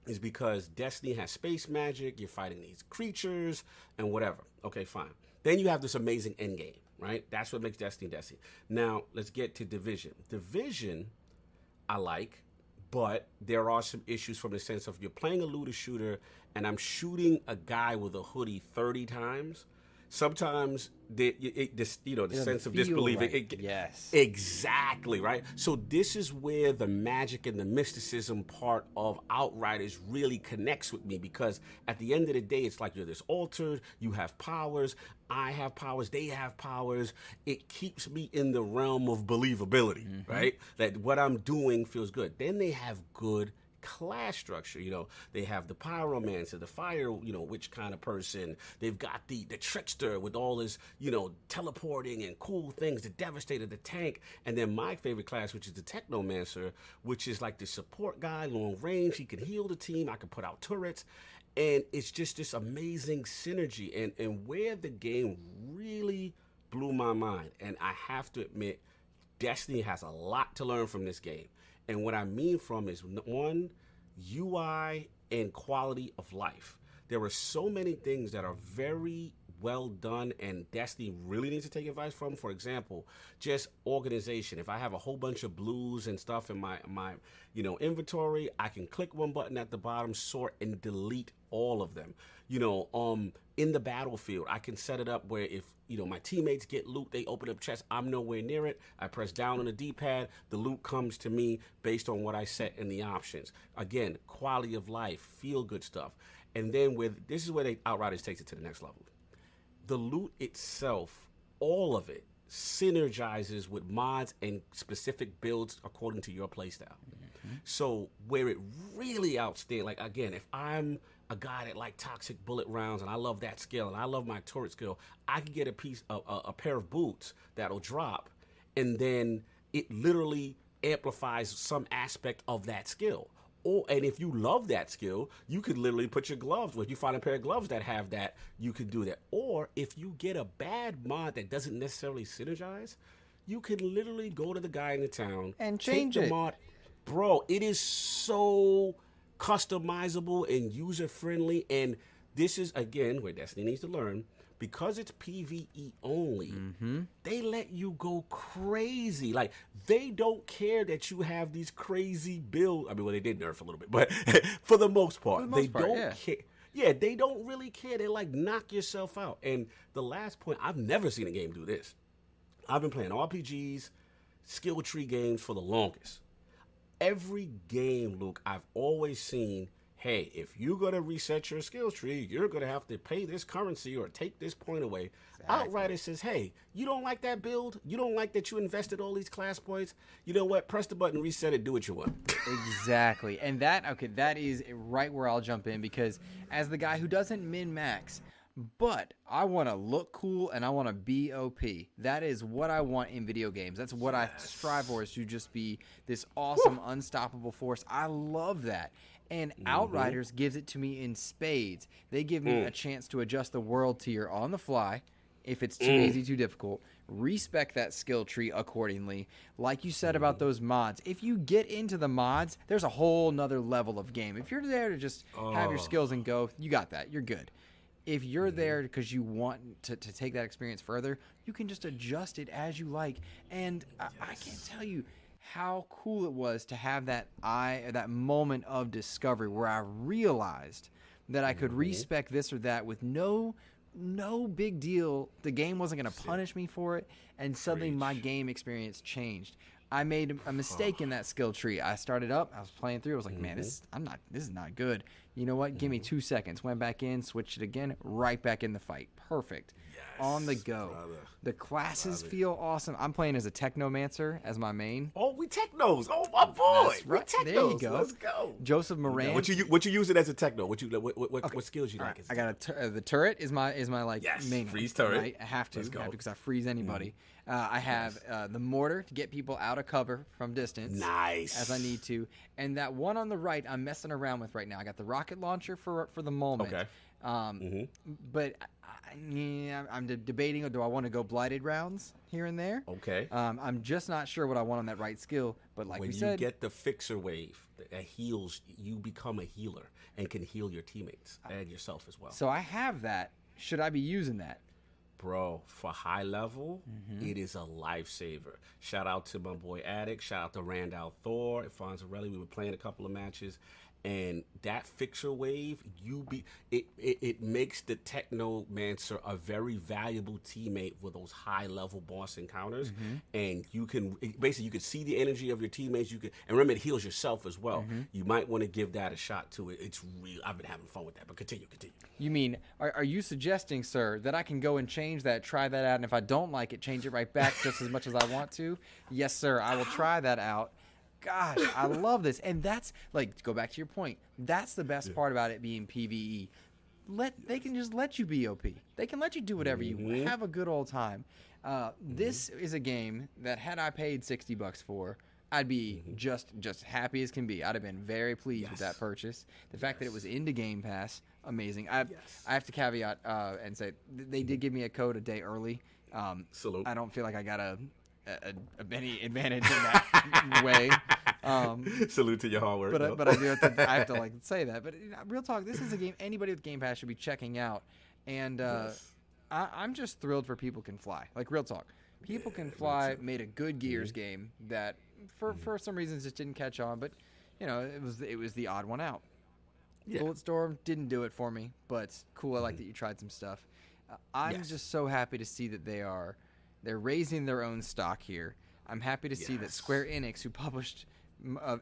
is because Destiny has space magic, you're fighting these creatures, and whatever. Okay, fine. Then you have this amazing end game, right? That's what makes Destiny Destiny. Now, let's get to Division. Division, I like, but there are some issues from the sense of you're playing a looter shooter, and I'm shooting a guy with a hoodie 30 times. sometimes the sense of feel disbelief. right. Yes. Exactly, right? So this is where the magic and the mysticism part of Outriders really connects with me, because at the end of the day, it's like you're this altered, you have powers, I have powers, they have powers. It keeps me in the realm of believability, right? That what I'm doing feels good. Then they have good class structure. They have the pyromancer, the fire, witch kind of person. They've got the trickster with all his, teleporting and cool things, the devastator, the tank, and then my favorite class, which is the technomancer, which is like the support guy, long range. He can heal the team. I can put out turrets. And it's just this amazing synergy. And where the game really blew my mind, and I have to admit, Destiny has a lot to learn from this game. And what I mean from is, one, UI and quality of life. There are so many things that are very well done, and Destiny really needs to take advice from. For example, just organization. If I have a whole bunch of blues and stuff in my inventory, I can click one button at the bottom, sort, and delete all of them. In the battlefield, I can set it up where if my teammates get loot, they open up chests, I'm nowhere near it. I press down on the D-pad, the loot comes to me based on what I set in the options. Again, quality of life, feel good stuff. And then this is where Outriders takes it to the next level. The loot itself, all of it, synergizes with mods and specific builds according to your playstyle. So where it really outstands, like again, if I'm a guy that like toxic bullet rounds and I love that skill and I love my turret skill, I can get a pair of boots that'll drop, and then it literally amplifies some aspect of that skill. And if you love that skill, you could literally put your gloves. If you find a pair of gloves that have that, you could do that. Or if you get a bad mod that doesn't necessarily synergize, you can literally go to the guy in the town and change take the it. mod. Bro, it is so customizable and user-friendly. And this is, again, where Destiny needs to learn. Because it's PvE only, they let you go crazy. Like, they don't care that you have these crazy builds. I mean, well, they did nerf a little bit, but for the most part, they don't care. Yeah, they don't really care. They like knock yourself out. And the last point, I've never seen a game do this. I've been playing RPGs, skill tree games for the longest. Every game, Luke, I've always seen, hey, if you're going to reset your skills tree, you're going to have to pay this currency or take this point away. Exactly. Outriders says, hey, you don't like that build? You don't like that you invested all these class points? You know what? Press the button, reset it, do what you want. Exactly. And that is right where I'll jump in, because as the guy who doesn't min-max, but I want to look cool and I want to be OP. That is what I want in video games. That's what I strive for, is to just be this awesome, unstoppable force. I love that. And Outriders gives it to me in spades. They give me a chance to adjust the world tier on the fly if it's too easy, too difficult. Respect that skill tree accordingly. Like you said about those mods, if you get into the mods, there's a whole nother level of game. If you're there to just have your skills and go, you got that. You're good. If you're there because you want to take that experience further, you can just adjust it as you like. And I can't tell you how cool it was to have that moment of discovery where I realized that I could respec this or that with no big deal. The game wasn't going to punish me for it, and suddenly my game experience changed. I made a mistake in that skill tree. I started up, I was playing through, I was like, man, this is not good. You know what? Give me 2 seconds. Went back in, switched it again, right back in the fight. Perfect. Yes, on the go. Brother. The classes feel awesome. I'm playing as a Technomancer as my main. Oh, we Technos. Oh, my boy. That's right. Technos. There you go. Let's go. Joseph Moran. What you use it as a Techno? What skills you like? Right. I got the turret is my main freeze one, turret. Right? I have to because I freeze anybody. I have the mortar to get people out of cover from distance. Nice. As I need to. And that one on the right, I'm messing around with right now. I got the rocket launcher for the moment. Okay. But I'm debating, do I want to go blighted rounds here and there? Okay. I'm just not sure what I want on that right skill. But like when we said, you get the fixer wave that heals, you become a healer and can heal your teammates and yourself as well. So I have that. Should I be using that? Bro, for high level, it is a lifesaver. Shout out to my boy Addict. Shout out to Randall Thor and Fonzarelli. We were playing a couple of matches. And that fixer wave, it makes the Technomancer a very valuable teammate with those high level boss encounters. And you can see the energy of your teammates. And remember, it heals yourself as well. You might want to give that a shot to it. It's real. I've been having fun with that. But continue. You mean, are you suggesting, sir, that I can go and change that, try that out, and if I don't like it, change it right back just as much as I want to? Yes, sir. I will try that out. Gosh, I love this. And that's, like, to go back to your point, that's the best part about it being PvE. They can just let you be OP. They can let you do whatever you want. Have a good old time. This is a game that had I paid $60 for, I'd be just happy as can be. I'd have been very pleased with that purchase. The fact that it was into Game Pass, amazing. I have to caveat and say they did give me a code a day early. Salute. I don't feel like I got any advantage in that way. Salute to your hard work. But I do have to like say that. But real talk, this is a game anybody with Game Pass should be checking out. And I'm just thrilled for People Can Fly. Like, real talk. People Can Fly made a good Gears game that for some reasons just didn't catch on, but you know, it was the odd one out. Bulletstorm didn't do it for me, but cool. I like that you tried some stuff. I'm just so happy to see that they're raising their own stock here. I'm happy to see that Square Enix, who published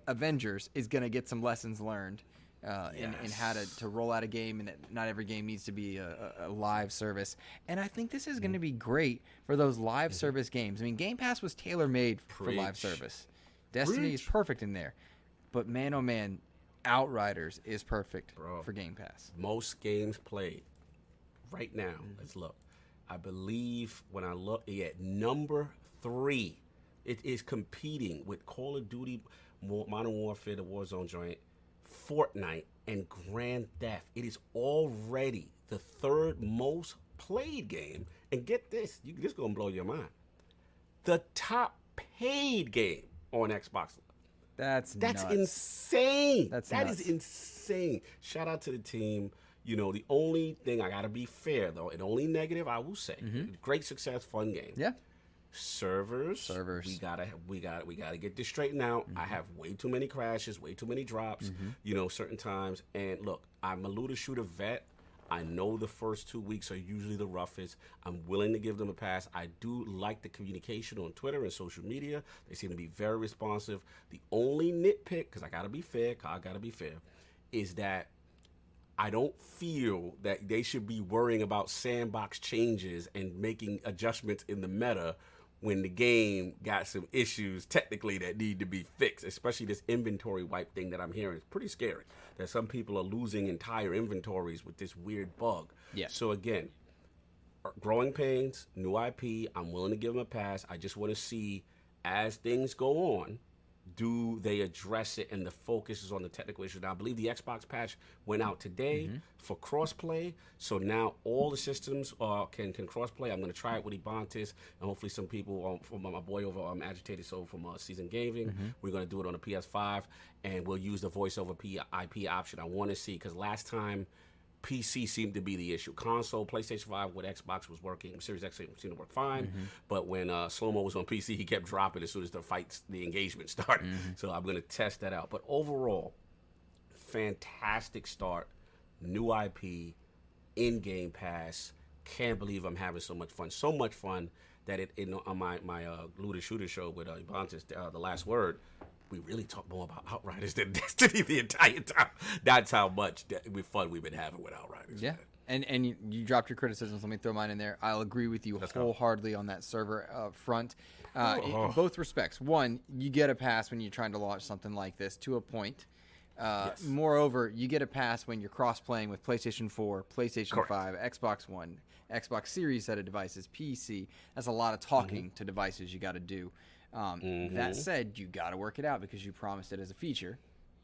Avengers, is going to get some lessons learned in how to roll out a game, and that not every game needs to be a live service. And I think this is going to be great for those live service games. I mean, Game Pass was tailor-made for live service. Destiny is perfect in there. But man, oh man, Outriders is perfect for Game Pass. Most games played right now, let's look. I believe when I look at number 3, it is competing with Call of Duty, Modern Warfare, the Warzone joint, Fortnite, and Grand Theft. It is already the 3rd most played game. And get this, this is going to blow your mind. The top paid game on Xbox. That's nuts. Insane. That nuts. is insane. Shout out to the team. You know, the only thing, I got to be fair, though, and only negative I will say, great success, fun game. Yeah. Servers. We gotta get this straightened out. I have way too many crashes, way too many drops, you know, certain times. And look, I'm a looter shooter vet. I know the first 2 weeks are usually the roughest. I'm willing to give them a pass. I do like the communication on Twitter and social media. They seem to be very responsive. The only nitpick, because I gotta be fair, is that I don't feel that they should be worrying about sandbox changes and making adjustments in the meta when the game got some issues technically that need to be fixed, especially this inventory wipe thing that I'm hearing. It's pretty scary that some people are losing entire inventories with this weird bug. Yeah. So again, growing pains, new IP, I'm willing to give them a pass. I just want to see, as things go on, do they address it, and the focus is on the technical issue. Now, I believe the Xbox patch went out today for crossplay, so now all the systems can crossplay. I'm going to try it with Ibantis, and hopefully some people from my boy over Agitated Soul from Season Gaming. We're going to do it on the PS5, and we'll use the voice over IP option. I want to see, because last time PC seemed to be the issue. Console, PlayStation 5 with Xbox was working. Series X seemed to work fine. But when Slow-Mo was on PC, he kept dropping as soon as the engagement started. So I'm going to test that out. But overall, fantastic start. New IP, in Game Pass. Can't believe I'm having so much fun. So much fun that on my Looter Shooter show with Ibantis, The Last Word, we really talk more about Outriders than Destiny the entire time. That's how much fun we've been having with Outriders. Yeah. And you dropped your criticisms. Let me throw mine in there. I'll agree with you wholeheartedly on that server front. In both respects. One, you get a pass when you're trying to launch something like this to a point. Moreover, you get a pass when you're cross-playing with PlayStation 4, PlayStation 5, Xbox One, Xbox Series set of devices, PC. That's a lot of talking to devices you got to do. That said, you got to work it out because you promised it as a feature.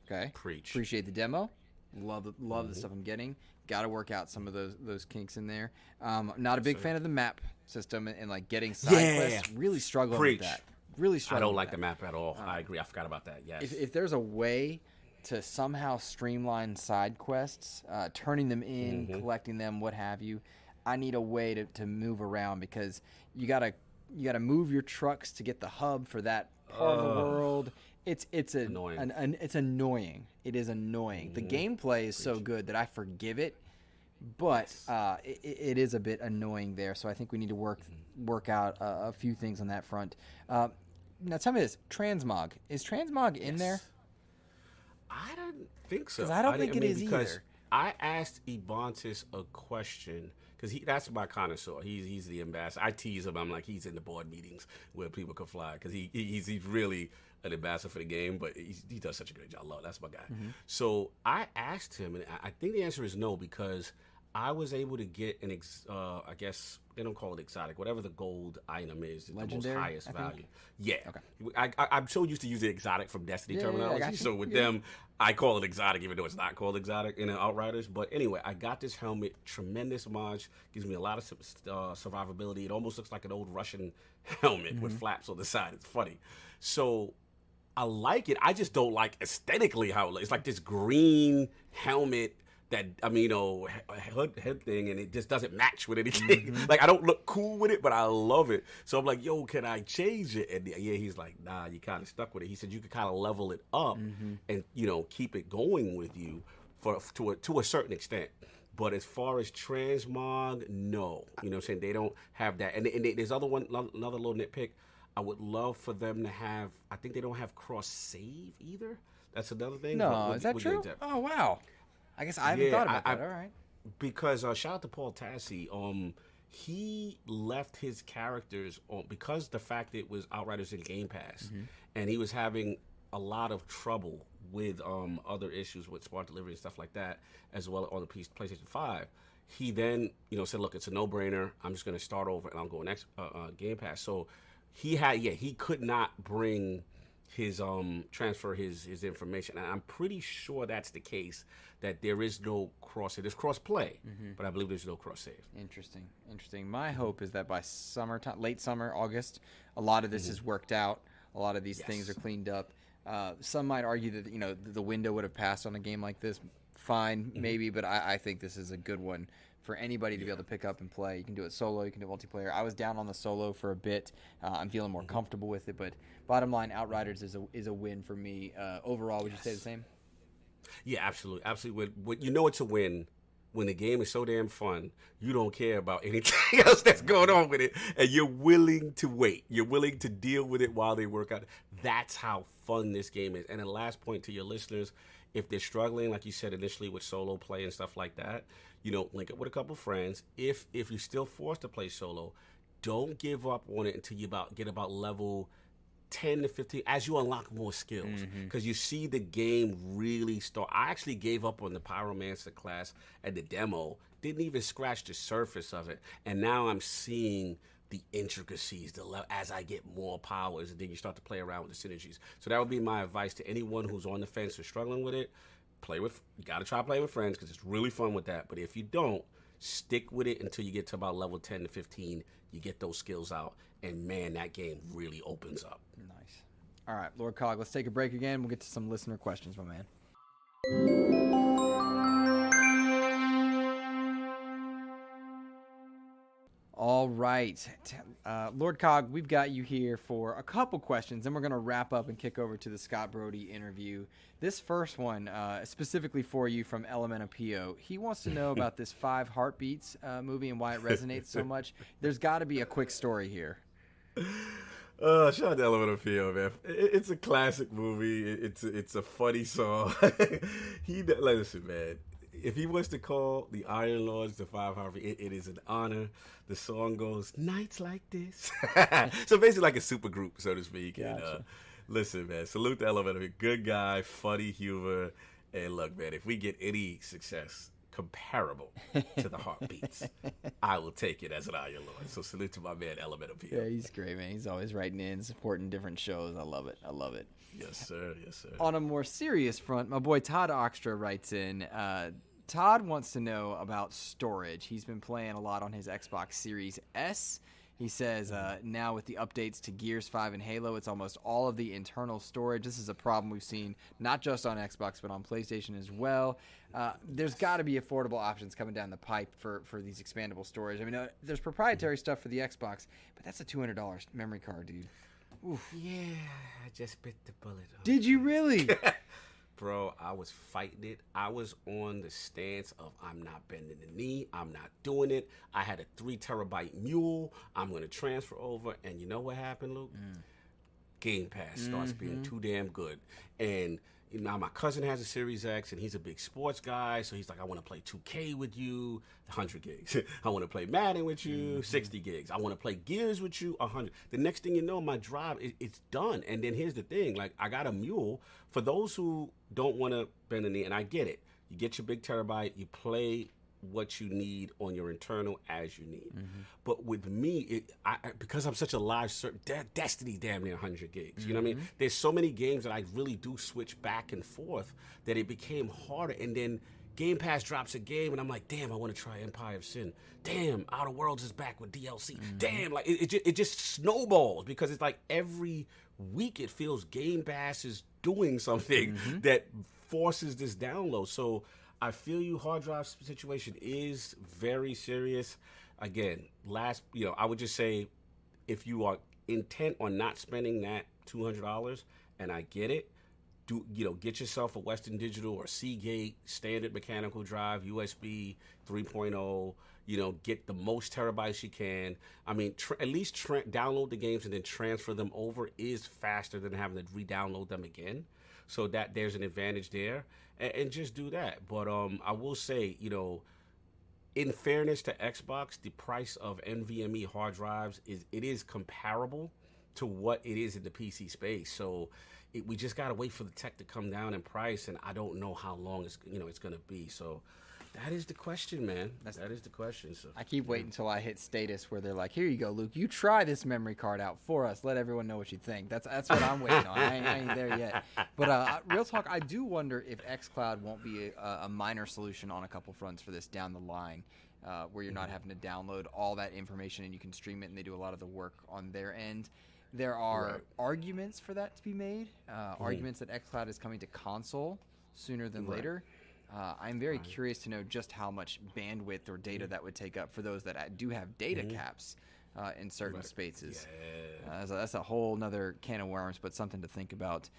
Okay. Preach. Appreciate the demo. Love the stuff I'm getting. Got to work out some of those kinks in there. Not a big fan of the map system and like getting side quests. Really struggling with that. Really struggling. I don't like the map at all. I agree. I forgot about that. Yes. If there's a way to somehow streamline side quests, turning them in, collecting them, what have you, I need a way to move around because you gotta move your trucks to get the hub for that part of the world, It's annoying. It's annoying. It is annoying. The gameplay is so good that I forgive it, but it is a bit annoying there. So I think we need to work out a few things on that front. Now tell me this: transmog, is transmog in there? I don't think so. 'Cause I don't think it is either. I asked Ebontis a question because that's my connoisseur. He's the ambassador. I tease him. I'm like, he's in the board meetings where people can fly because he's really an ambassador for the game. But he does such a great job. That's my guy. So I asked him, and I think the answer is no, because I was able to get I guess they don't call it exotic, whatever the gold item is, the most highest value. Yeah. Okay. I'm so used to using exotic from Destiny terminology. So with them, I call it exotic, even though it's not called exotic in Outriders. But anyway, I got this helmet, tremendous mod, gives me a lot of survivability. It almost looks like an old Russian helmet with flaps on the side. It's funny. So I like it. I just don't like aesthetically how it looks. It's like this green helmet that, head thing, and it just doesn't match with anything. Like, I don't look cool with it, but I love it. So I'm like, yo, can I change it? And yeah, he's like, nah, you kind of stuck with it. He said you could kind of level it up and, keep it going with you to a certain extent. But as far as transmog, no. You know what I'm saying? They don't have that. And there's another little nitpick. I would love for them to have, I think they don't have cross-save either. That's another thing. No, is that true? Oh, wow. I guess I haven't thought about that. All right. Because shout out to Paul Tassi. He left his characters on because the fact it was Outriders in Game Pass, and he was having a lot of trouble with other issues with smart delivery and stuff like that, as well on the PlayStation 5. He then said, "Look, it's a no-brainer. I'm just going to start over, and I'll go next Game Pass." So he could not bring his transfer his information, and I'm pretty sure that's the case, that there is no there's cross play, but I believe there's no cross save. Interesting. My hope is that by summertime, late summer, August, a lot of this is worked out. A lot of these things are cleaned up. Some might argue that the window would have passed on a game like this. Fine, maybe, but I think this is a good one for anybody to be able to pick up and play. You can do it solo, you can do it multiplayer. I was down on the solo for a bit. I'm feeling more comfortable with it, but bottom line, Outriders is a win for me. Overall, would you say the same? Yeah, absolutely. It's a win when the game is so damn fun, you don't care about anything else that's going on with it, and you're willing to wait. You're willing to deal with it while they work out. That's how fun this game is. And the last point to your listeners, if they're struggling, like you said initially, with solo play and stuff like that, link up with a couple friends. If you're still forced to play solo, don't give up on it until you get about level 10 to 15 as you unlock more skills, because you see the game really start. I actually gave up on the Pyromancer class at the demo, didn't even scratch the surface of it, and now I'm seeing the intricacies, as I get more powers, and then you start to play around with the synergies. So that would be my advice to anyone who's on the fence or struggling with it. You got to try playing with friends, because it's really fun with that. But if you don't, stick with it until you get to about level 10 to 15. You get those skills out, and man, that game really opens up. Nice. All right, Lord Cog, let's take a break again. We'll get to some listener questions, my man. All right. Lord Cog, we've got you here for a couple questions, and we're going to wrap up and kick over to the Scott Brodie interview. This first one, specifically for you from Elemento Pio, he wants to know about this 5 Heartbeats movie and why it resonates so much. There's got to be a quick story here. Shout out to Elemento Pio, man. It's a classic movie. It's a funny song. Listen, man. If he wants to call the Iron Lords the 5 Heartbeats, it is an honor. The song goes, nights like this. So basically like a super group, so to speak. Gotcha. And listen, man, salute to Elevator. Good guy, funny humor. And look, man, if we get any success comparable to the Heartbeats, I will take it as an Iron Lord. So salute to my man, Elemental P. Yeah, he's great, man. He's always writing in, supporting different shows. I love it. Yes, sir. On a more serious front, my boy Todd Oxtra writes in, Todd wants to know about storage. He's been playing a lot on his Xbox Series S. He says now with the updates to Gears 5 and Halo, it's almost all of the internal storage. This is a problem we've seen not just on Xbox, but on PlayStation as well. There's got to be affordable options coming down the pipe for these expandable storage. I mean, there's proprietary stuff for the Xbox, but that's a $200 memory card, dude. Oof. Yeah, I just bit the bullet. Did you really? Bro, I was fighting it. I was on the stance of I'm not bending the knee. I'm not doing it. I had a 3 terabyte mule. I'm going to transfer over. And you know what happened, Luke? Game Pass starts being too damn good. And now my cousin has a Series X, and he's a big sports guy. So he's like, I want to play 2K with you, 100 gigs. I want to play Madden with you, 60 gigs. I want to play Gears with you, 100. The next thing you know, my drive, it's done. And then here's the thing. Like, I got a mule. For those who don't want to bend the knee, and I get it. You get your big terabyte. You play what you need on your internal as you need. But with me, because I'm such a live Destiny damn near 100 gigs. You know what I mean? There's so many games that I really do switch back and forth that it became harder. And then Game Pass drops a game, and I'm like, damn, I want to try Empire of Sin. Damn, Outer Worlds is back with DLC. Damn, like it just snowballs because it's like every week it feels Game Pass is doing something that forces this download. So I feel you. Hard drive situation is very serious. Again, I would just say if you are intent on not spending that $200, and I get it, get yourself a Western Digital or Seagate standard mechanical drive, USB 3.0. Get the most terabytes you can. I mean, at least download the games and then transfer them over is faster than having to re-download them again. So that there's an advantage there, and just do that. But I will say, in fairness to Xbox, the price of NVMe hard drives is comparable to what it is in the PC space. So we just gotta wait for the tech to come down in price, and I don't know how long it's gonna be. So that is the question, man. That is the question. So I keep waiting until I hit status where they're like, "Here you go, Luke. You try this memory card out for us. Let everyone know what you think." That's what I'm waiting on. I ain't there yet. But real talk, I do wonder if xCloud won't be a minor solution on a couple fronts for this down the line, where you're not having to download all that information and you can stream it, and they do a lot of the work on their end. There are arguments for that to be made. Arguments that xCloud is coming to console sooner than later. I'm very curious to know just how much bandwidth or data that would take up for those that do have data caps in certain spaces. Yeah. That's a whole nother can of worms, but something to think about.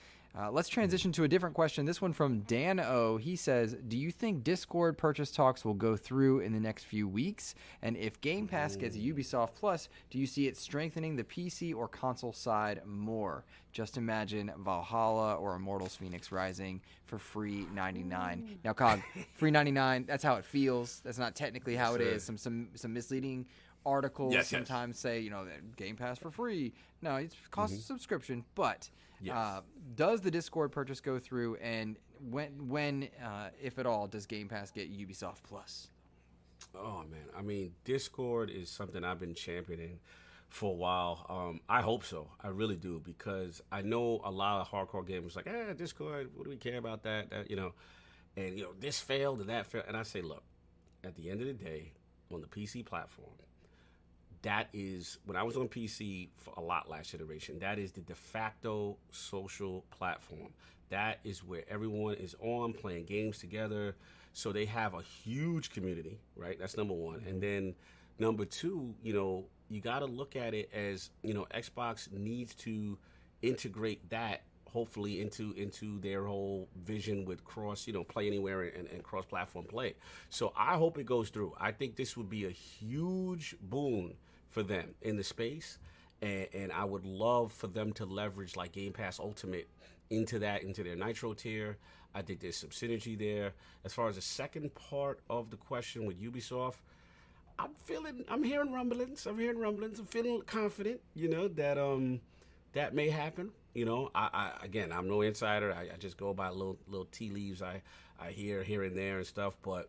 Let's transition to a different question. This one from Dan O. He says, do you think Discord purchase talks will go through in the next few weeks? And if Game Pass gets Ubisoft Plus, do you see it strengthening the PC or console side more? Just imagine Valhalla or Immortals Phoenix Rising for free $99. Now, Cog, free $99, that's how it feels. That's not technically how it is. Some misleading articles sometimes say, Game Pass for free. No, it's cost a subscription, but... does the Discord purchase go through, and when, if at all, does Game Pass get Ubisoft Plus? Oh man, I mean, Discord is something I've been championing for a while. I hope so. I really do, because I know a lot of hardcore gamers like, Discord, what do we care about that? And this failed and that failed. And I say, look, at the end of the day, on the PC platform, that is, when I was on PC for a lot last generation, that is the de facto social platform. That is where everyone is on playing games together. So they have a huge community, right? That's number one. And then number two, you got to look at it as, Xbox needs to integrate that hopefully into their whole vision with cross, play anywhere and cross-platform play. So I hope it goes through. I think this would be a huge boon for them in the space, and I would love for them to leverage like Game Pass Ultimate into their Nitro tier. I think there's some synergy there. As far as the second part of the question with Ubisoft, I'm hearing rumblings. I'm feeling confident, that may happen. Again, I'm no insider. I just go by little tea leaves I hear here and there and stuff, but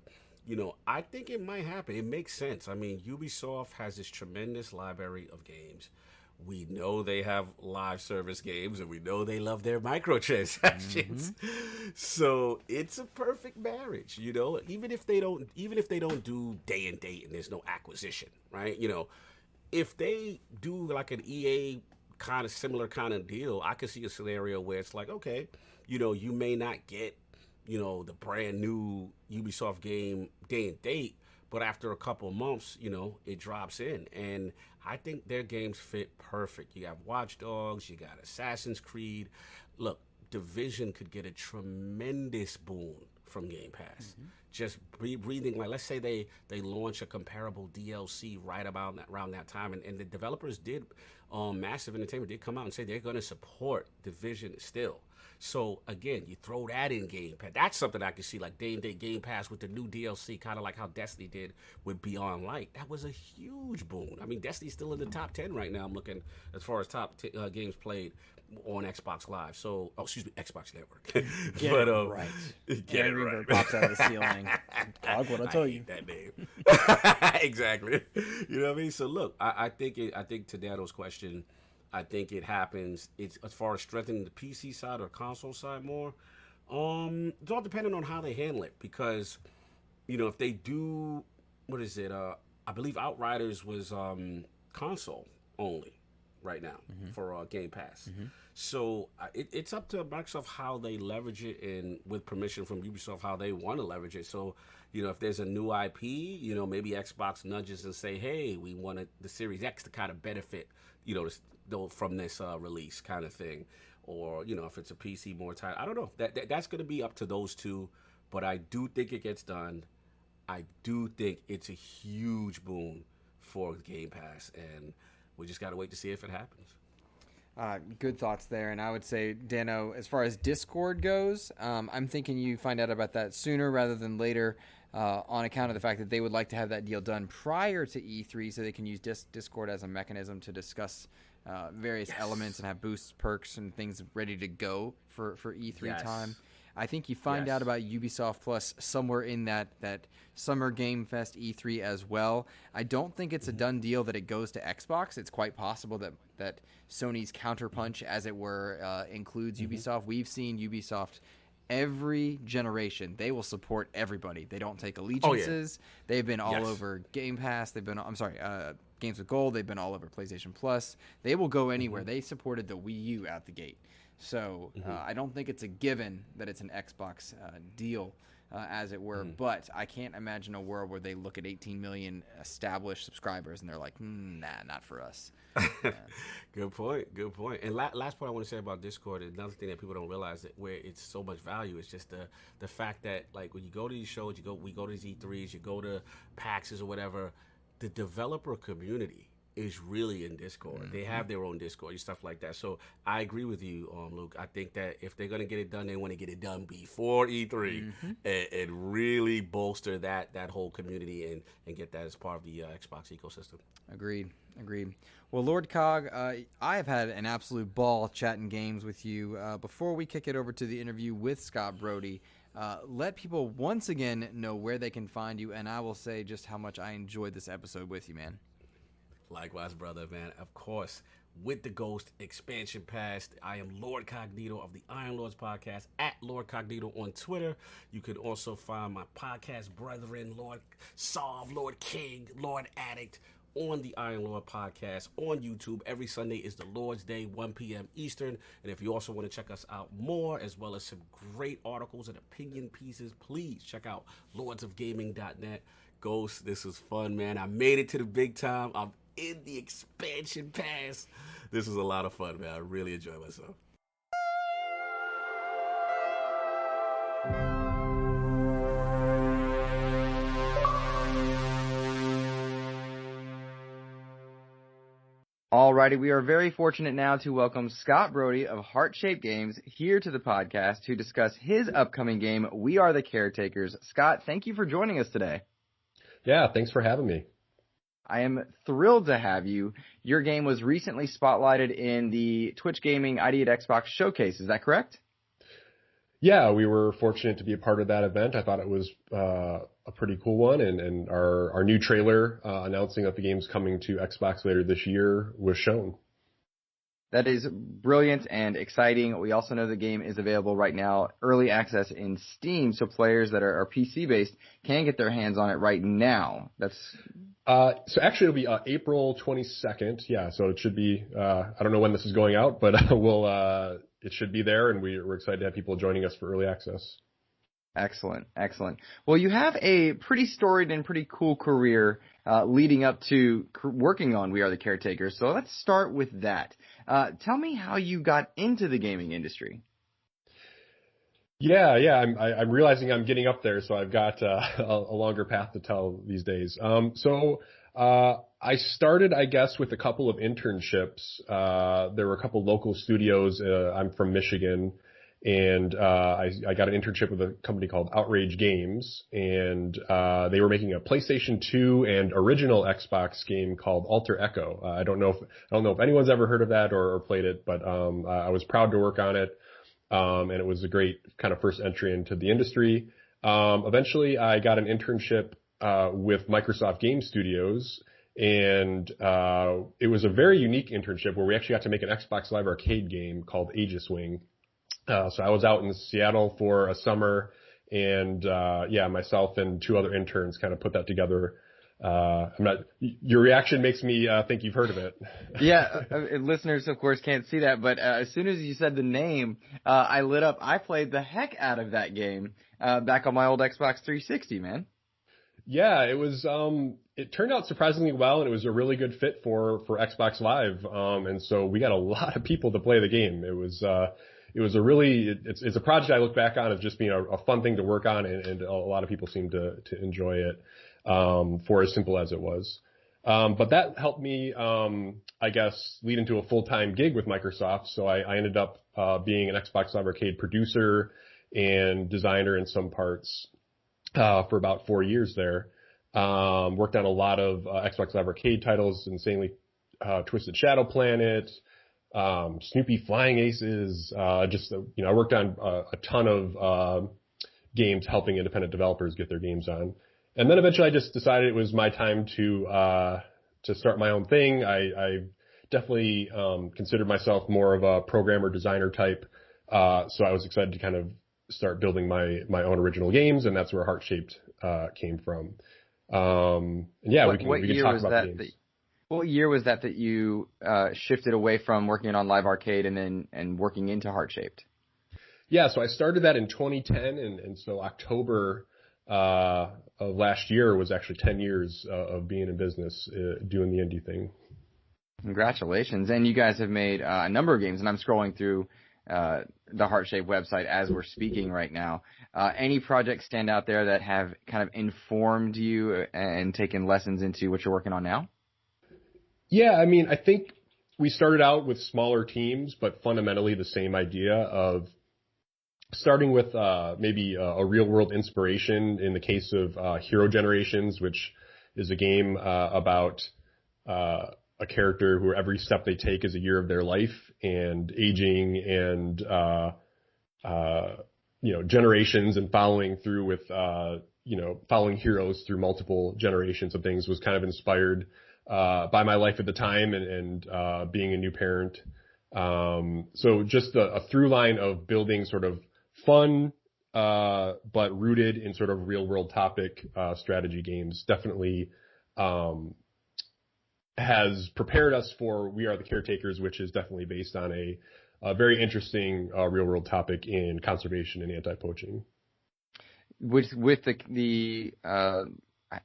I think it might happen. It makes sense. I mean, Ubisoft has this tremendous library of games. We know they have live service games, and we know they love their microtransactions. So it's a perfect marriage, Even if they don't do day and date and there's no acquisition, right? If they do like an EA kind of similar kind of deal, I could see a scenario where it's like, okay, you may not get the brand new Ubisoft game day and date, but after a couple of months, it drops in. And I think their games fit perfect. You got Watch Dogs, you got Assassin's Creed. Look, Division could get a tremendous boon from Game Pass. Just breathing, like, let's say they launch a comparable DLC right about around that time, and the developers did, Massive Entertainment did come out and say they're going to support Division still. So again, you throw that in Game Pass. That's something I can see, like day-and-day Game Pass with the new DLC, kind of like how Destiny did with Beyond Light. That was a huge boon. I mean, Destiny's still in the top 10 right now. I'm looking as far as top games played on Xbox Live. So, Xbox Network. Get it right. Get it right. Pops out of the ceiling. Dog, what I tell you? That name. Exactly. You know what I mean? So look, I think to Dano's question, I think it happens. It's as far as strengthening the PC side or console side more. It's all depending on how they handle it, because if they do, what is it? I believe Outriders was console only right now for Game Pass. So it's up to Microsoft how they leverage it, and with permission from Ubisoft how they want to leverage it. So if there's a new IP, maybe Xbox nudges and say, hey, we wanted the Series X to kind of benefit from this release kind of thing, or if it's a PC more tight. I don't know. That's going to be up to those two, but I do think it gets done. I do think it's a huge boon for Game Pass, and we just got to wait to see if it happens. Good thoughts there. And I would say, Dano, as far as Discord goes, I'm thinking you find out about that sooner rather than later, on account of the fact that they would like to have that deal done prior to E3 so they can use Discord as a mechanism to discuss various elements and have boosts, perks, and things ready to go for E3 time. I think you find out about Ubisoft Plus somewhere in that Summer Game Fest E3 as well. I don't think it's a done deal that it goes to Xbox. It's quite possible that Sony's counterpunch, as it were, includes Ubisoft. We've seen Ubisoft every generation. They will support everybody. They don't take allegiances. They've been all over Game Pass. They've been, Games with Gold. They've been all over PlayStation Plus. They will go anywhere. They supported the Wii U out the gate. So I don't think it's a given that it's an Xbox deal, as it were. But I can't imagine a world where they look at 18 million established subscribers and they're like, nah, not for us. Good point. And last point I want to say about Discord is another thing that people don't realize, that where it's so much value is just the fact that, like, when you go to these shows, we go to these E3s, you go to PAXs or whatever, the developer community is really in Discord. They have their own Discord and stuff like that. So I agree with you, Luke. I think that if they're going to get it done, they want to get it done before E3 and really bolster that whole community and get that as part of the Xbox ecosystem. Agreed. Well, Lord Cog, I have had an absolute ball chatting games with you. Before we kick it over to the interview with Scott Brodie, let people once again know where they can find you, and I will say just how much I enjoyed this episode with you, man. Likewise, brother, man. Of course, with the Ghost Expansion Pass, I am Lord Cognito of the Iron Lords podcast, at Lord Cognito on Twitter. You can also find my podcast brethren, Lord Solve, Lord King, Lord Addict, on the Iron Lord podcast on YouTube. Every Sunday is the Lord's Day, 1 p.m. Eastern. And if you also want to check us out more, as well as some great articles and opinion pieces, please check out lordsofgaming.net. Ghost, this was fun, man. I made it to the big time. I'm in the expansion pass. This was a lot of fun, man. I really enjoyed myself. Alrighty, we are very fortunate now to welcome Scott Brodie of Heart Shaped Games here to the podcast to discuss his upcoming game, We Are The Caretakers. Scott, thank you for joining us today. Yeah, thanks for having me. I am thrilled to have you. Your game was recently spotlighted in the Twitch Gaming ID at Xbox Showcase. Is that correct? Yeah, we were fortunate to be a part of that event. I thought it was a pretty cool one, and our new trailer announcing that the game's coming to Xbox later this year was shown. That is brilliant and exciting. We also know the game is available right now, early access in Steam, so players that are PC-based can get their hands on it right now. So actually it'll be April 22nd. Yeah, so it should be, I don't know when this is going out, but it should be there, and we're excited to have people joining us for early access. Excellent, excellent. Well, you have a pretty storied and pretty cool career leading up to working on We Are The Caretakers. So let's start with that. Tell me how you got into the gaming industry. Yeah. I'm realizing I'm getting up there, so I've got a longer path to tell these days. I started, I guess, with a couple of internships. There were a couple local studios. I'm from Michigan, and I got an internship with a company called Outrage Games, and they were making a PlayStation 2 and original Xbox game called Alter Echo. I don't know if anyone's ever heard of that or played it, but I was proud to work on it. And it was a great kind of first entry into the industry. Eventually I got an internship with Microsoft Game Studios, and it was a very unique internship where we actually got to make an Xbox Live Arcade game called Aegis Wing. So I was out in Seattle for a summer, and myself and two other interns kind of put that together. Your reaction makes me think you've heard of it. Yeah, listeners, of course, can't see that, but as soon as you said the name, I lit up. I played the heck out of that game back on my old Xbox 360, man. Yeah, it was. It turned out surprisingly well, and it was a really good fit for Xbox Live. And so we got a lot of people to play the game. It was a really. It's a project I look back on as just being a fun thing to work on, and a lot of people seem to enjoy it. For as simple as it was. But that helped me, I guess, lead into a full-time gig with Microsoft. So I ended up being an Xbox Live Arcade producer and designer in some parts for about 4 years there. Worked on a lot of Xbox Live Arcade titles, Insanely Twisted Shadow Planet, Snoopy Flying Aces. I worked on a ton of games helping independent developers get their games on. And then eventually I just decided it was my time to start my own thing. I definitely considered myself more of a programmer designer type. So I was excited to kind of start building my own original games, and that's where Heart-Shaped came from. We can talk about the games. What year was that you shifted away from working on Live Arcade and working into Heart-Shaped? Yeah, so I started that in 2010, and so October of last year was actually 10 years of being in business, doing the indie thing. Congratulations. And you guys have made a number of games, and I'm scrolling through the Heart-Shaped website as we're speaking right now. Any projects stand out there that have kind of informed you and taken lessons into what you're working on now? Yeah, I mean, I think we started out with smaller teams, but fundamentally the same idea of starting with maybe a real-world inspiration in the case of Hero Generations, which is a game about a character who every step they take is a year of their life, and aging and generations, and following through with following heroes through multiple generations of things was kind of inspired by my life at the time and being a new parent. So just a through line of building sort of fun, but rooted in sort of real world topic, strategy games definitely, has prepared us for We Are The Caretakers, which is definitely based on a very interesting, real world topic in conservation and anti-poaching. With the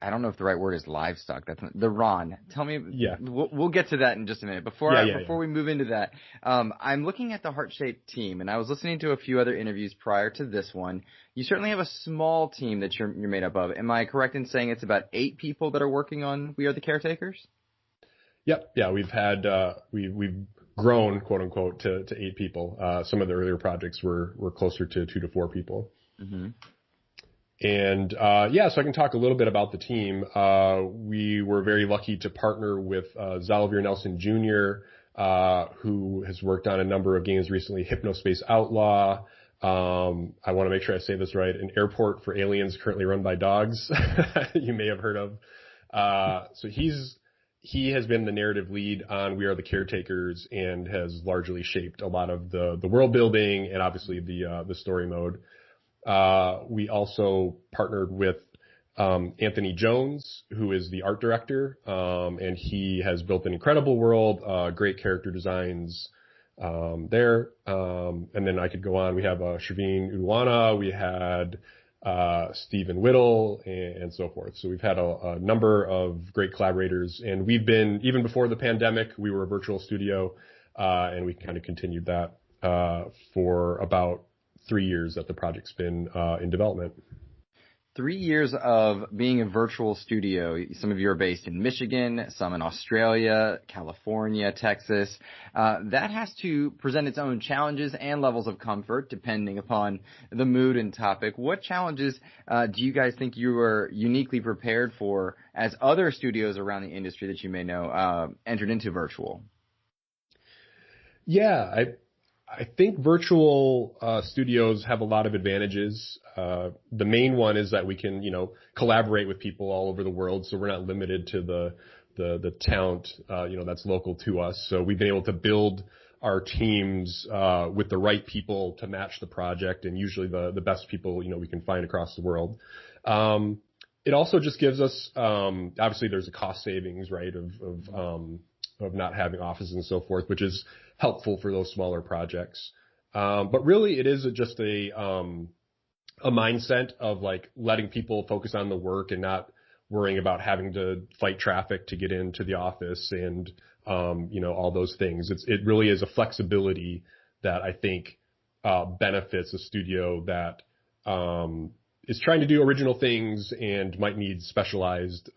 I don't know if the right word is livestock. That's not, the Ron. Tell me. Yeah. We'll get to that in just a minute. Before we move into that, I'm looking at the Heart-Shaped team, and I was listening to a few other interviews prior to this one. You certainly have a small team that you're made up of. Am I correct in saying it's about 8 people that are working on We Are The Caretakers? Yep. Yeah. We've had we've grown, quote unquote, to 8 people. Some of the earlier projects were closer to 2 to 4 people. Mm-hmm. And, so I can talk a little bit about the team. We were very lucky to partner with, Xalavier Nelson Jr., who has worked on a number of games recently, Hypnospace Outlaw. I want to make sure I say this right. An Airport for Aliens Currently Run by Dogs. You may have heard of. So he has been the narrative lead on We Are The Caretakers and has largely shaped a lot of the world building and obviously the story mode. We also partnered with Anthony Jones, who is the art director, and he has built an incredible world, great character designs there. And then I could go on. We have Shaveen Udwana. We had Stephen Whittle, and so forth. So we've had a number of great collaborators, and we've been, even before the pandemic, we were a virtual studio, and we kind of continued that for about 3 years that the project's been in development. 3 years of being a virtual studio. Some of you are based in Michigan, some in Australia, California, Texas. That has to present its own challenges and levels of comfort depending upon the mood and topic. What challenges do you guys think you were uniquely prepared for as other studios around the industry that you may know entered into virtual? Yeah, I think virtual studios have a lot of advantages. The main one is that we can, collaborate with people all over the world, so we're not limited to the talent, that's local to us. So we've been able to build our teams with the right people to match the project, and usually the best people, we can find across the world. It also just gives us, obviously there's a cost savings, right, of not having offices and so forth, which is helpful for those smaller projects. But really it is just a mindset of like letting people focus on the work and not worrying about having to fight traffic to get into the office and, all those things. It really is a flexibility that I think, benefits a studio that, is trying to do original things and might need specialized,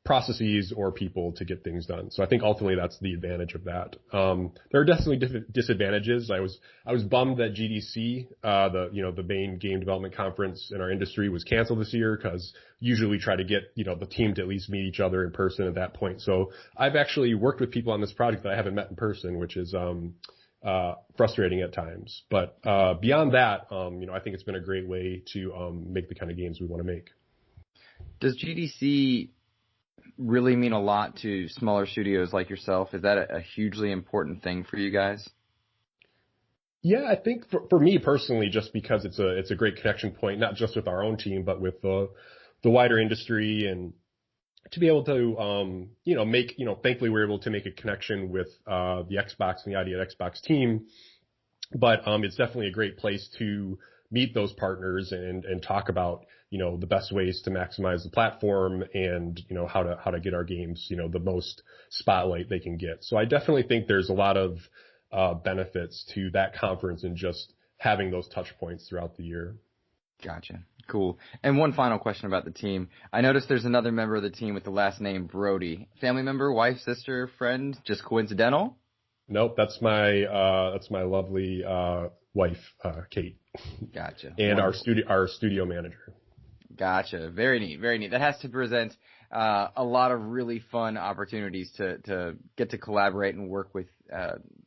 processes or people to get things done. So I think ultimately that's the advantage of that. There are definitely disadvantages. I was bummed that GDC, the main game development conference in our industry, was canceled this year, because usually we try to get, the team to at least meet each other in person at that point. So I've actually worked with people on this project that I haven't met in person, which is, frustrating at times. But, beyond that, I think it's been a great way to, make the kind of games we want to make. Does GDC really mean a lot to smaller studios like yourself? Is that a hugely important thing for you guys? Yeah, I think for me personally, just because it's a great connection point, not just with our own team, but with the wider industry, and to be able to, make, thankfully we're able to make a connection with the Xbox and the ID at Xbox team. But it's definitely a great place to meet those partners and talk about, the best ways to maximize the platform and, how to get our games, the most spotlight they can get. So I definitely think there's a lot of benefits to that conference and just having those touch points throughout the year. Gotcha. Cool. And one final question about the team. I noticed there's another member of the team with the last name Brodie. Family member, wife, sister, friend, just coincidental? Nope, that's my lovely wife, Kate. Gotcha. And our studio manager. Gotcha. Very neat. Very neat. That has to present a lot of really fun opportunities to get to collaborate and work with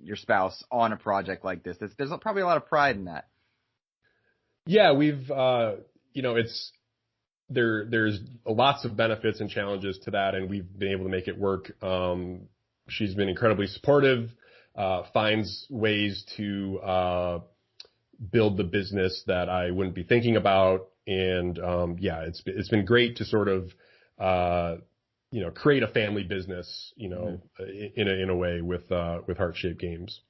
your spouse on a project like this. There's probably a lot of pride in that. Yeah, we've there's lots of benefits and challenges to that, and we've been able to make it work. She's been incredibly supportive, finds ways to build the business that I wouldn't be thinking about. And, it's been great to sort of, create a family business, in a way with Heart-Shaped Games.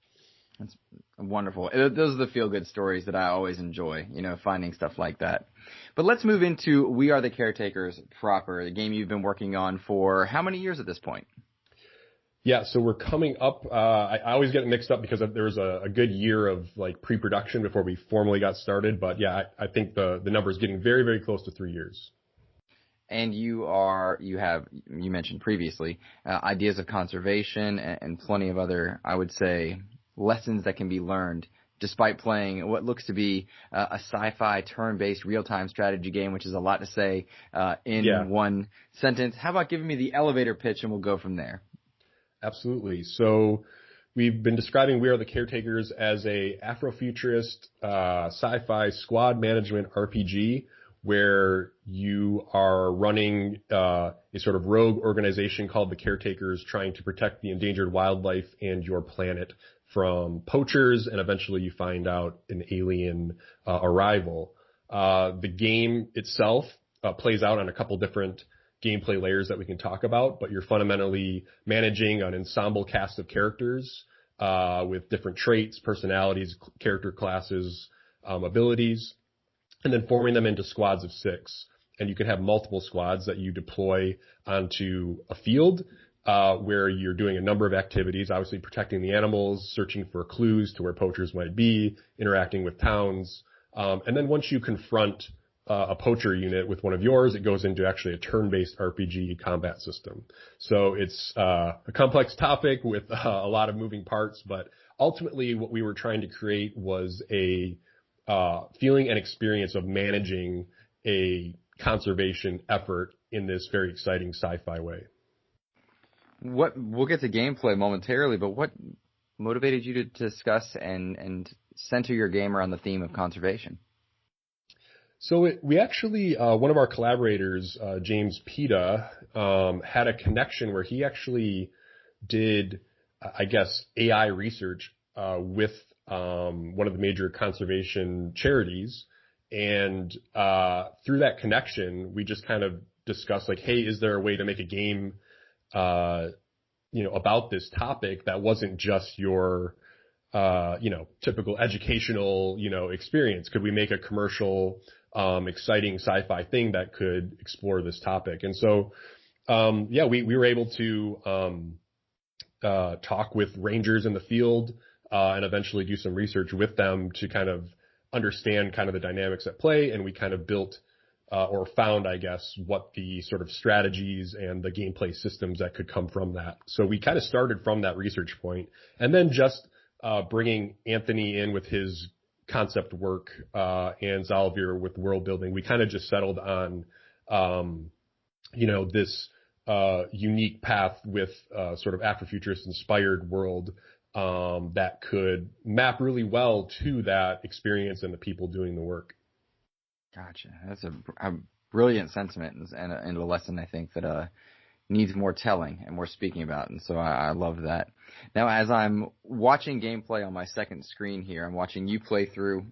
That's wonderful. Those are the feel-good stories that I always enjoy, finding stuff like that. But let's move into We Are The Caretakers proper, the game you've been working on for how many years at this point? Yeah, so we're coming up. I always get it mixed up because there was a good year of like pre-production before we formally got started. But yeah, I think the number is getting very, very close to 3 years. And you mentioned previously, ideas of conservation and plenty of other, I would say, lessons that can be learned despite playing what looks to be a sci-fi turn-based real-time strategy game, which is a lot to say in one sentence. How about giving me the elevator pitch and we'll go from there? Absolutely. So we've been describing We Are The Caretakers as a Afrofuturist sci-fi squad management RPG where you are running a sort of rogue organization called the Caretakers, trying to protect the endangered wildlife and your planet from poachers, and eventually you find out an alien arrival. The game itself plays out on a couple different gameplay layers that we can talk about, but you're fundamentally managing an ensemble cast of characters with different traits, personalities, character classes, abilities. and then forming them into squads of 6. And you can have multiple squads that you deploy onto a field where you're doing a number of activities, obviously protecting the animals, searching for clues to where poachers might be, interacting with towns. And then once you confront a poacher unit with one of yours, it goes into actually a turn-based RPG combat system. So it's a complex topic with a lot of moving parts, but ultimately what we were trying to create was a feeling and experience of managing a conservation effort in this very exciting sci-fi way. We'll get to gameplay momentarily, but what motivated you to discuss and center your game around the theme of conservation? So we actually, one of our collaborators, James Pita, had a connection where he actually did, I guess, AI research with one of the major conservation charities. And through that connection, we just kind of discussed like, hey, is there a way to make a game, about this topic that wasn't just your, typical educational, experience? Could we make a commercial, exciting sci-fi thing that could explore this topic? And so, we were able to talk with rangers in the field and eventually do some research with them to kind of understand kind of the dynamics at play. And we kind of built or found, I guess, what the sort of strategies and the gameplay systems that could come from that. So we kind of started from that research point, and then just bringing Anthony in with his concept work and Xavier with world building, we kind of just settled on, this unique path with sort of Afrofuturist inspired world that could map really well to that experience and the people doing the work. Gotcha. That's a brilliant sentiment and a lesson I think that needs more telling and more speaking about. And so I love that. Now, as I'm watching gameplay on my second screen here, I'm watching you play through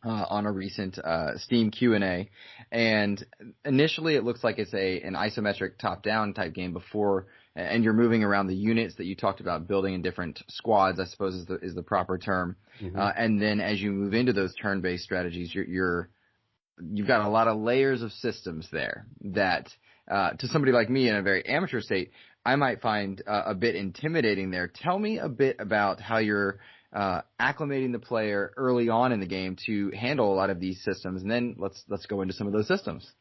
on a recent Steam Q&A. And initially it looks like it's an isometric top-down type game before, and you're moving around the units that you talked about building in different squads, I suppose is the proper term. Mm-hmm. And then as you move into those turn-based strategies, you've got a lot of layers of systems there that, to somebody like me in a very amateur state, I might find a bit intimidating there. Tell me a bit about how you're acclimating the player early on in the game to handle a lot of these systems, and then let's go into some of those systems.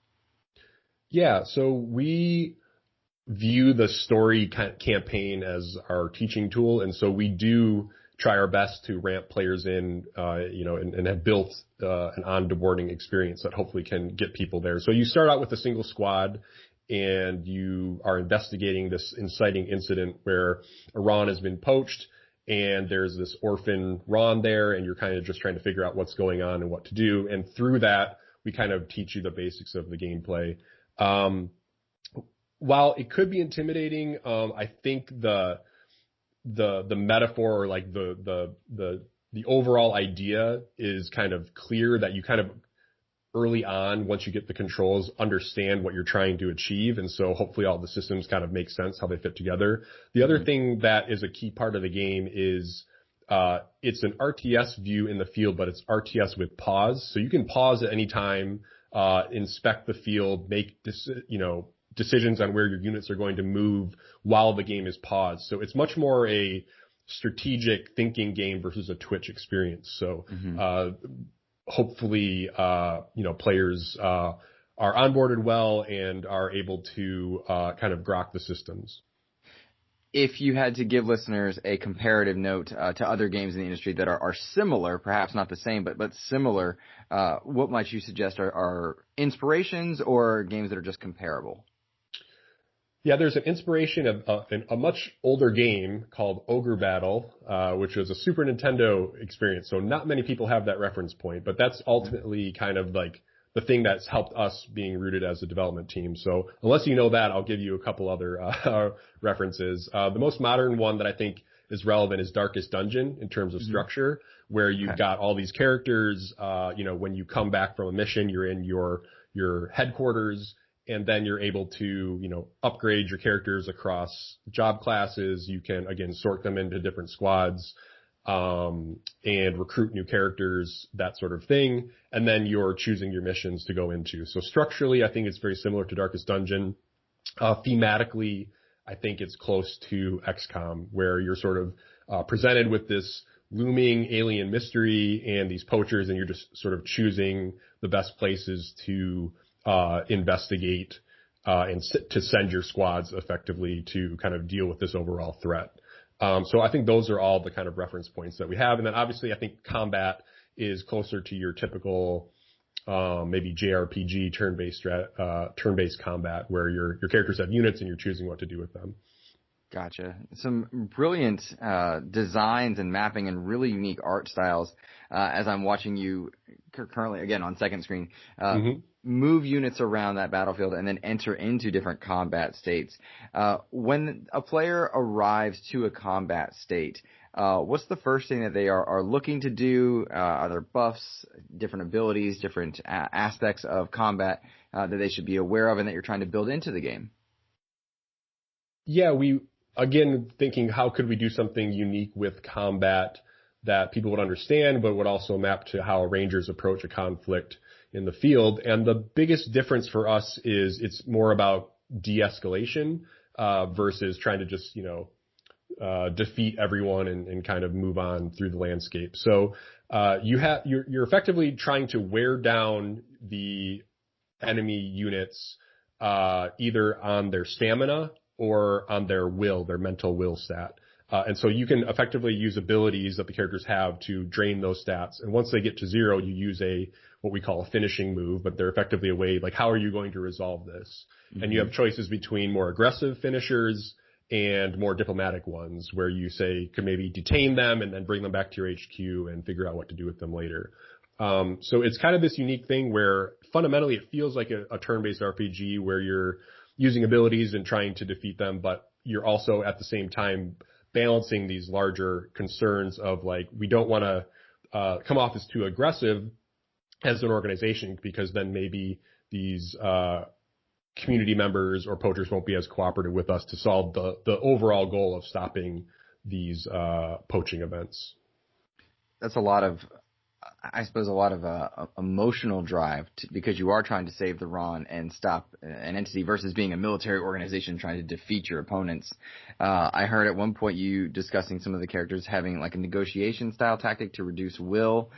Yeah, so we view the story campaign as our teaching tool, and so we do try our best to ramp players in, and have built an onboarding experience that hopefully can get people there. So you start out with a single squad, and you are investigating this inciting incident where a Ron has been poached, and there's this orphan Ron there, and you're kind of just trying to figure out what's going on and what to do. And through that, we kind of teach you the basics of the gameplay. While it could be intimidating, I think the metaphor or like the overall idea is kind of clear, that you kind of early on, once you get the controls, understand what you're trying to achieve. And so hopefully all the systems kind of make sense, how they fit together. The other thing that is a key part of the game is it's an RTS view in the field, but it's RTS with pause. So you can pause at any time, inspect the field, make decisions on where your units are going to move while the game is paused. So it's much more a strategic thinking game versus a Twitch experience. So hopefully, players are onboarded well and are able to kind of grok the systems. If you had to give listeners a comparative note to other games in the industry that are similar, perhaps not the same, but similar, what might you suggest are inspirations or games that are just comparable? Yeah, there's an inspiration of a much older game called Ogre Battle, which was a Super Nintendo experience. So not many people have that reference point, but that's ultimately kind of like the thing that's helped us being rooted as a development team. So unless you know that, I'll give you a couple other references. The most modern one that I think is relevant is Darkest Dungeon in terms of structure, where you've got all these characters. When you come back from a mission, you're in your headquarters. And then you're able to, upgrade your characters across job classes. You can, again, sort them into different squads. and recruit new characters, that sort of thing. And then you're choosing your missions to go into. So structurally, I think it's very similar to Darkest Dungeon. Thematically, I think it's close to XCOM, where you're sort of presented with this looming alien mystery and these poachers, and you're just sort of choosing the best places to investigate and to send your squads effectively to kind of deal with this overall threat. So I think those are all the kind of reference points that we have. And then obviously I think combat is closer to your typical maybe JRPG turn-based combat, where your characters have units and you're choosing what to do with them. Gotcha. Some brilliant designs and mapping and really unique art styles as I'm watching you currently, again, on second screen, move units around that battlefield and then enter into different combat states. When a player arrives to a combat state, what's the first thing that they are looking to do? Are there buffs, different abilities, different aspects of combat that they should be aware of and that you're trying to build into the game? Yeah, again, thinking how could we do something unique with combat that people would understand, but would also map to how Rangers approach a conflict in the field. And the biggest difference for us is it's more about de-escalation versus trying to just, defeat everyone and kind of move on through the landscape. So you're effectively trying to wear down the enemy units either on their stamina or on their will, their mental will stat. And so you can effectively use abilities that the characters have to drain those stats. And once they get to 0, you use what we call a finishing move, but they're effectively a way, like, how are you going to resolve this? Mm-hmm. And you have choices between more aggressive finishers and more diplomatic ones, where you could maybe detain them and then bring them back to your HQ and figure out what to do with them later. So it's kind of this unique thing where fundamentally it feels like a turn-based RPG where you're using abilities and trying to defeat them, but you're also at the same time balancing these larger concerns of, like, we don't want to come off as too aggressive as an organization, because then maybe these community members or poachers won't be as cooperative with us to solve the overall goal of stopping these poaching events. That's a lot of emotional drive because you are trying to save the Ron and stop an entity versus being a military organization trying to defeat your opponents. I heard at one point you discussing some of the characters having like a negotiation style tactic to reduce will.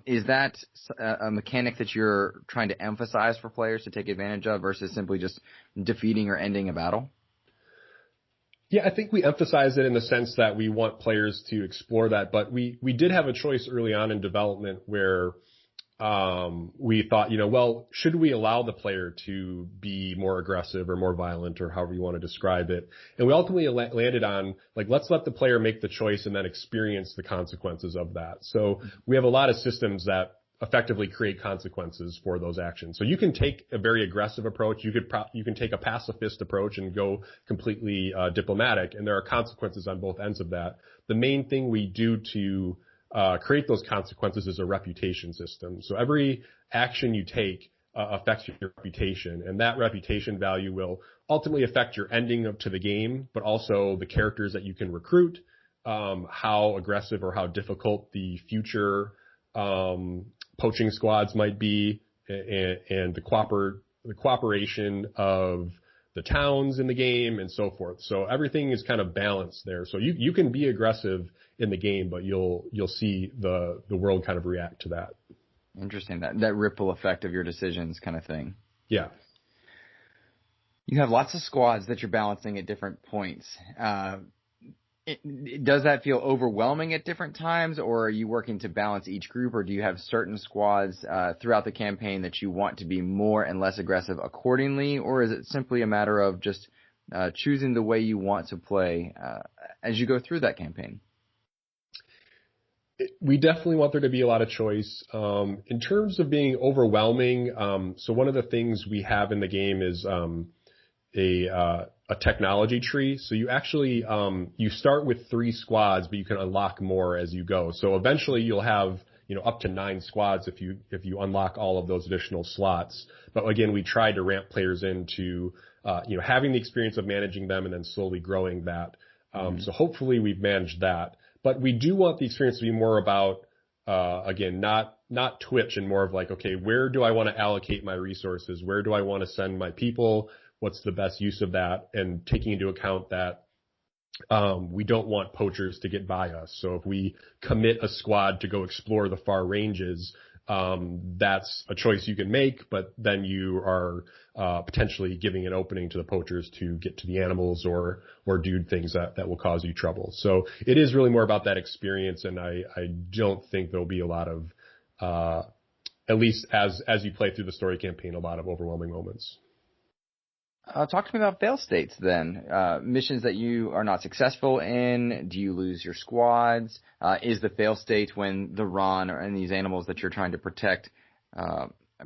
Is that a mechanic that you're trying to emphasize for players to take advantage of versus simply just defeating or ending a battle? Yeah, I think we emphasize it in the sense that we want players to explore that, but we did have a choice early on in development where we thought, should we allow the player to be more aggressive or more violent or however you want to describe it? And we ultimately landed on, like, let's let the player make the choice and then experience the consequences of that. So we have a lot of systems that effectively create consequences for those actions. So you can take a very aggressive approach. You can take a pacifist approach and go completely diplomatic, and there are consequences on both ends of that. The main thing we do to create those consequences is a reputation system. So every action you take affects your reputation, and that reputation value will ultimately affect your ending to the game, but also the characters that you can recruit, how aggressive or how difficult the future poaching squads might be, and the cooperation of the towns in the game and so forth. So everything is kind of balanced there. So you can be aggressive in the game, but you'll see the world kind of react to that. Interesting. That ripple effect of your decisions kind of thing. Yeah. You have lots of squads that you're balancing at different points. Does that feel overwhelming at different times, or are you working to balance each group, or do you have certain squads throughout the campaign that you want to be more and less aggressive accordingly, or is it simply a matter of just choosing the way you want to play as you go through that campaign? We definitely want there to be a lot of choice. In terms of being overwhelming, so one of the things we have in the game is a technology tree. So you actually, you start with 3 squads, but you can unlock more as you go. So eventually you'll have, up to 9 squads if you unlock all of those additional slots. But again, we try to ramp players into, having the experience of managing them and then slowly growing that. So hopefully we've managed that. But we do want the experience to be more about, again, not Twitch, and more of like, okay, where do I want to allocate my resources? Where do I want to send my people? What's the best use of that? And taking into account that we don't want poachers to get by us. So if we commit a squad to go explore the far ranges, that's a choice you can make, but then you are potentially giving an opening to the poachers to get to the animals or do things that will cause you trouble. So it is really more about that experience, and I don't think there'll be a lot of, at least as you play through the story campaign, a lot of overwhelming moments. Talk to me about fail states then. Missions that you are not successful in. Do you lose your squads? Is the fail state when the Ron and these animals that you're trying to protect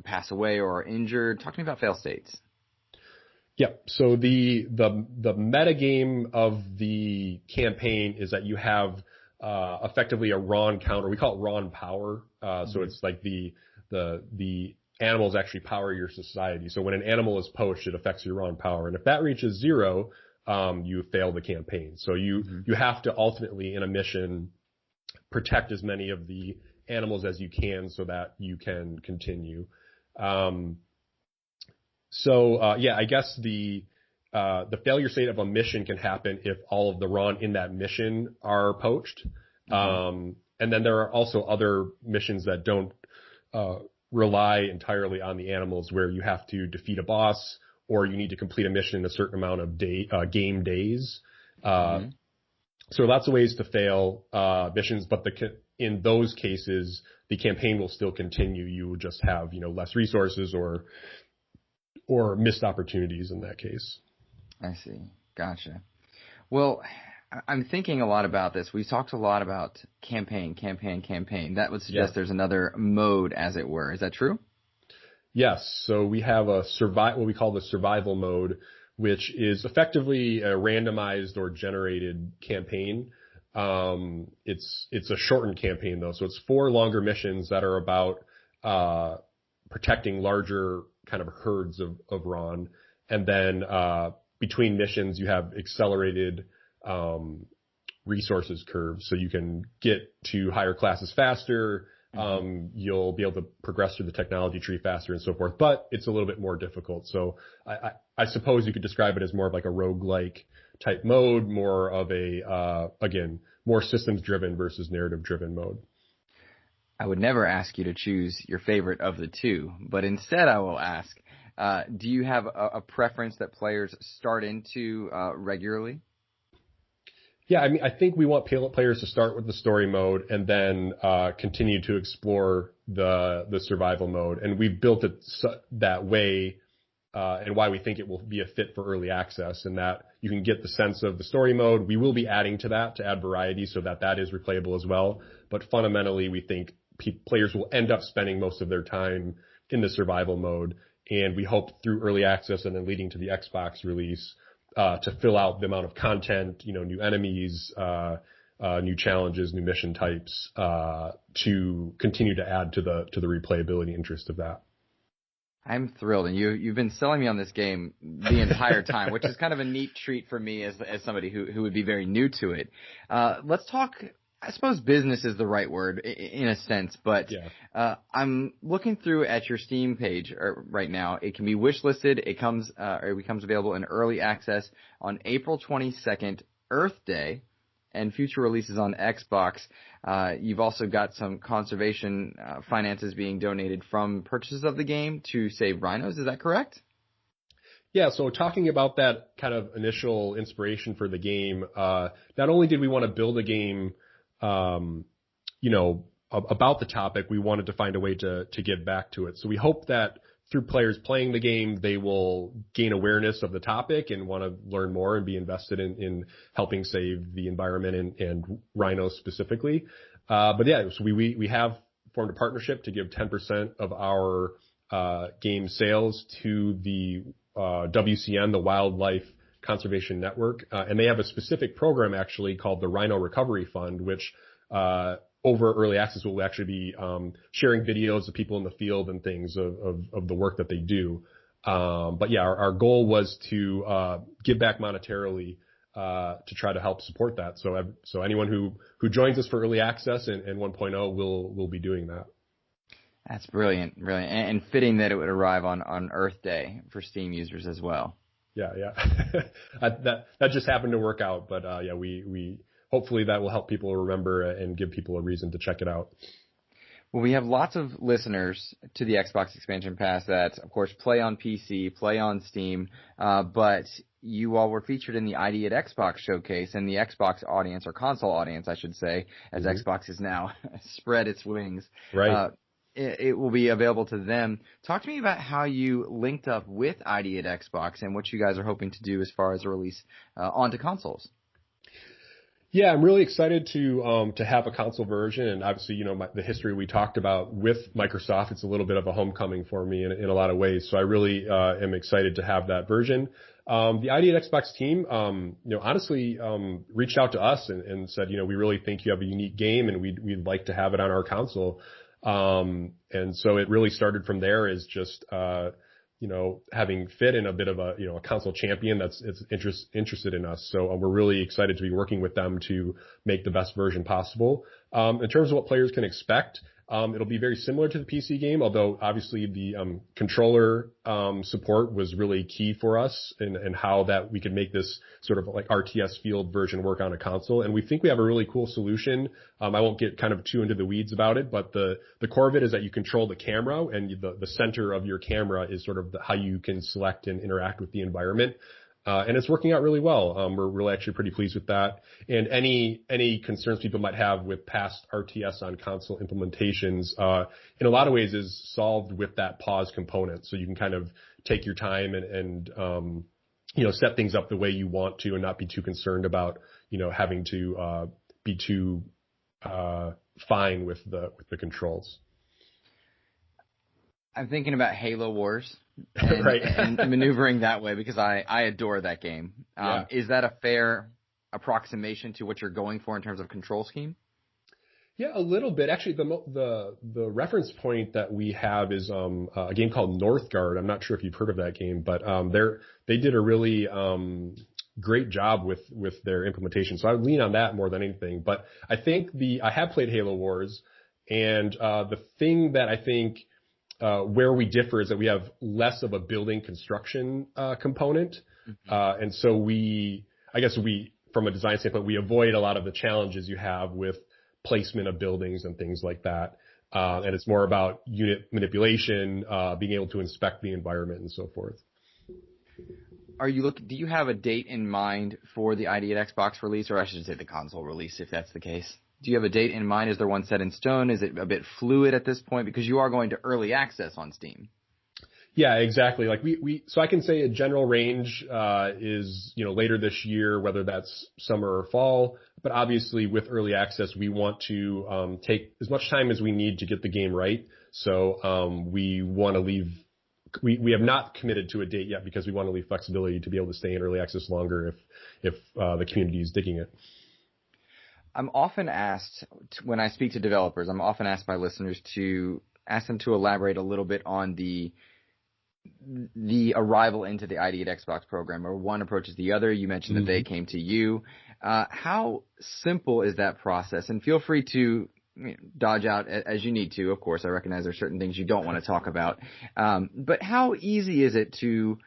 pass away or are injured? Talk to me about fail states. Yeah. So the meta game of the campaign is that you have effectively a Ron counter. We call it Ron power. So it's like the animals actually power your society. So when an animal is poached, it affects your Ron power. And if that reaches 0, you fail the campaign. So you have to ultimately, in a mission, protect as many of the animals as you can so that you can continue. I guess the failure state of a mission can happen if all of the Ron in that mission are poached. And then there are also other missions that don't rely entirely on the animals, where you have to defeat a boss or you need to complete a mission in a certain amount of game days. So lots of ways to fail missions, but in those cases, the campaign will still continue. You will just have, less resources or missed opportunities in that case. I see. Gotcha. Well, I'm thinking a lot about this. We talked a lot about campaign. That would suggest there's another mode, as it were. Is that true? Yes. So we have what we call the survival mode, which is effectively a randomized or generated campaign. It's a shortened campaign though. So it's 4 longer missions that are about protecting larger kind of herds of Ron. And then between missions, you have accelerated resources curves, so you can get to higher classes faster. You'll be able to progress through the technology tree faster and so forth, but it's a little bit more difficult. So I suppose you could describe it as more of like a roguelike type mode, more of a, again, more systems driven versus narrative driven mode. I would never ask you to choose your favorite of the two, but instead I will ask, do you have a preference that players start into regularly? Yeah, I think we want players to start with the story mode and then continue to explore the survival mode. And we've built it that way, and why we think it will be a fit for early access, and that you can get the sense of the story mode. We will be adding to that to add variety so that is replayable as well. But fundamentally, we think players will end up spending most of their time in the survival mode. And we hope through early access and then leading to the Xbox release, to fill out the amount of content, new enemies, new challenges, new mission types, to continue to add to the replayability interest of that. I'm thrilled, and you've been selling me on this game the entire time, which is kind of a neat treat for me as somebody who would be very new to it. Let's talk. I suppose business is the right word in a sense, but I'm looking through at your Steam page right now. It can be wishlisted. It becomes available in early access on April 22nd, Earth Day, and future releases on Xbox. You've also got some conservation finances being donated from purchases of the game to save rhinos. Is that correct? Yeah, so talking about that kind of initial inspiration for the game, not only did we want to build a game about the topic, we wanted to find a way to give back to it. So we hope that through players playing the game, they will gain awareness of the topic and want to learn more and be invested in helping save the environment and rhinos specifically. So we have formed a partnership to give 10% of our game sales to the WCN, the Wildlife Conservation Network, and they have a specific program actually called the Rhino Recovery Fund, which over early access will actually be sharing videos of people in the field and things of the work that they do. Our goal was to give back monetarily to try to help support that. So anyone who joins us for early access and 1.0 will be doing that. That's brilliant, and fitting that it would arrive on Earth Day for Steam users as well. Yeah. that just happened to work out, but we hopefully that will help people remember and give people a reason to check it out. Well, we have lots of listeners to the Xbox Expansion Pass that, of course, play on PC, play on Steam, but you all were featured in the ID at Xbox showcase, and the Xbox audience, or console audience, I should say, as Xbox has now spread its wings. Right. It will be available to them. Talk to me about how you linked up with ID at Xbox and what you guys are hoping to do as far as a release onto consoles. Yeah, I'm really excited to have a console version, and obviously, the history we talked about with Microsoft, it's a little bit of a homecoming for me in a lot of ways. So I really am excited to have that version. The ID at Xbox team, honestly, reached out to us and said, we really think you have a unique game, and we'd like to have it on our console. And so it really started from there as just, having fit in a bit of a console champion that's interested in us. So we're really excited to be working with them to make the best version possible. In terms of what players can expect, it'll be very similar to the PC game, although obviously the controller support was really key for us and how that we could make this sort of like RTS field version work on a console. And we think we have a really cool solution. I won't get kind of too into the weeds about it, but the core of it is that you control the camera, and the center of your camera is sort of how you can select and interact with the environment. And it's working out really well. We're really actually pretty pleased with that. And any concerns people might have with past RTS on console implementations, in a lot of ways is solved with that pause component. So you can kind of take your time and set things up the way you want to and not be too concerned about, having to be too fine with the controls. I'm thinking about Halo Wars and, right. and maneuvering that way because I adore that game. Yeah. Is that a fair approximation to what you're going for in terms of control scheme? Yeah, a little bit. Actually, the reference point that we have is a game called Northgard. I'm not sure if you've heard of that game, but they did a really great job with their implementation. So I would lean on that more than anything. But I think I have played Halo Wars, and the thing that I think where we differ is that we have less of a building construction component. Mm-hmm. And so from a design standpoint, we avoid a lot of the challenges you have with placement of buildings and things like that. And it's more about unit manipulation, being able to inspect the environment and so forth. Do you have a date in mind for the ID at Xbox release, or I should say the console release, if that's the case? Do you have a date in mind? Is there one set in stone? Is it a bit fluid at this point? Because you are going to early access on Steam. Yeah, exactly. Like so I can say a general range is later this year, whether that's summer or fall. But obviously, with early access, we want to take as much time as we need to get the game right. So we want to leave. We have not committed to a date yet because we want to leave flexibility to be able to stay in early access longer if the community is digging it. I'm often asked, when I speak to developers, I'm often asked by listeners to ask them to elaborate a little bit on the arrival into the ID at Xbox program, or one approaches the other. You mentioned that they came to you. How simple is that process? And feel free to dodge out as you need to. Of course, I recognize there are certain things you don't want to talk about. But how easy is it to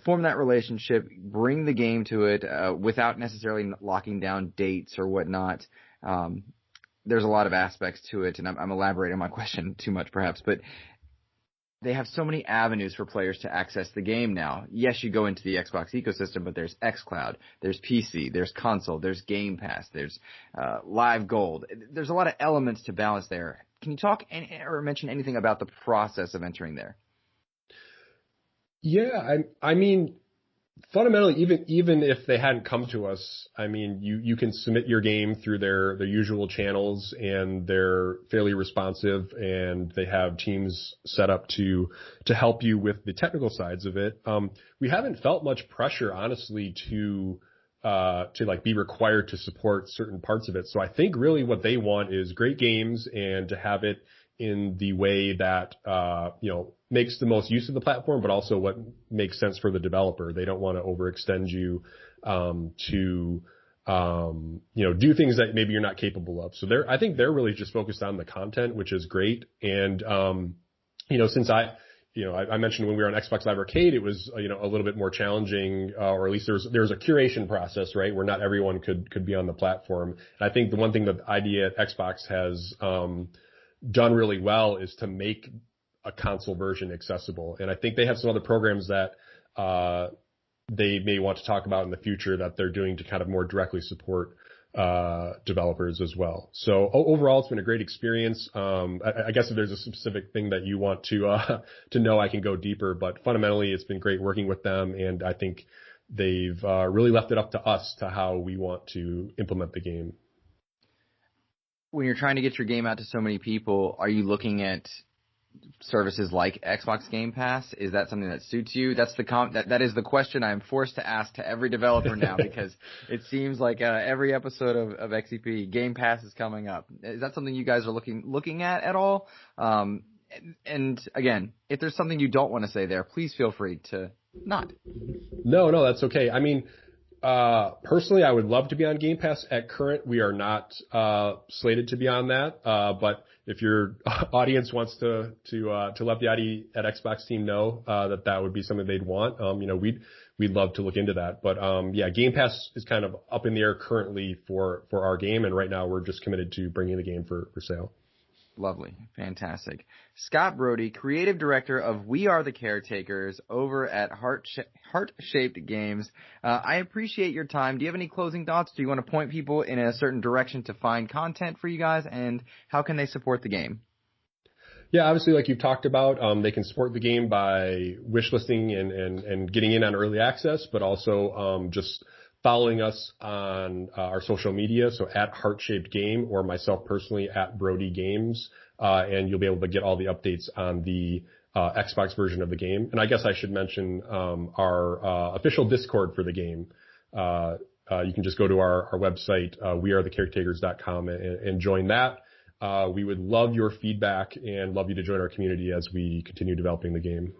form that relationship, bring the game to it without necessarily locking down dates or whatnot? There's a lot of aspects to it, and I'm elaborating on my question too much perhaps, but they have so many avenues for players to access the game now. Yes, you go into the Xbox ecosystem, but there's xCloud, there's PC, there's console, there's Game Pass, there's Live Gold. There's a lot of elements to balance there. Can you talk or mention anything about the process of entering there? Yeah, I mean, fundamentally, even if they hadn't come to us, I mean, you can submit your game through their usual channels, and they're fairly responsive, and they have teams set up to help you with the technical sides of it. We haven't felt much pressure, honestly, to like be required to support certain parts of it. So I think really what they want is great games and to have it in the way that, makes the most use of the platform, but also what makes sense for the developer. They don't want to overextend you, to do things that maybe you're not capable of. So I think they're really just focused on the content, which is great. And, since I mentioned when we were on Xbox Live Arcade, it was, a little bit more challenging, or at least there was a curation process, right, where not everyone could be on the platform. And I think the one thing that the ID at Xbox has, done really well is to make a console version accessible. And I think they have some other programs that, they may want to talk about in the future that they're doing to kind of more directly support developers as well. So overall, it's been a great experience. I guess if there's a specific thing that you want to know, I can go deeper, but fundamentally it's been great working with them. And I think they've really left it up to us to how we want to implement the game. When you're trying to get your game out to so many people, are you looking at services like Xbox Game Pass? Is that something that suits you? That's that is the question I'm forced to ask to every developer now, because it seems like every episode of XCP, Game Pass is coming up. Is that something you guys are looking at all? And again, if there's something you don't want to say there, please feel free to not. No, that's okay. I mean, personally, I would love to be on Game Pass. At current, we are not slated to be on that. But if your audience wants to let the ID at Xbox team know that would be something they'd want, we'd love to look into that. But Game Pass is kind of up in the air currently for our game, and right now we're just committed to bringing the game for sale. Lovely. Fantastic. Scott Brodie, creative director of We Are The Caretakers over at Heart-Shaped Games. I appreciate your time. Do you have any closing thoughts? Do you want to point people in a certain direction to find content for you guys, and how can they support the game? Yeah, obviously, like you've talked about, they can support the game by wishlisting and getting in on early access, but also just following us on our social media, so at Heart-Shaped Game, or myself personally at Brodie Games, and you'll be able to get all the updates on the Xbox version of the game. And I guess I should mention our official Discord for the game. You can just go to our website, wearethecaretakers.com, and join that. We would love your feedback and love you to join our community as we continue developing the game.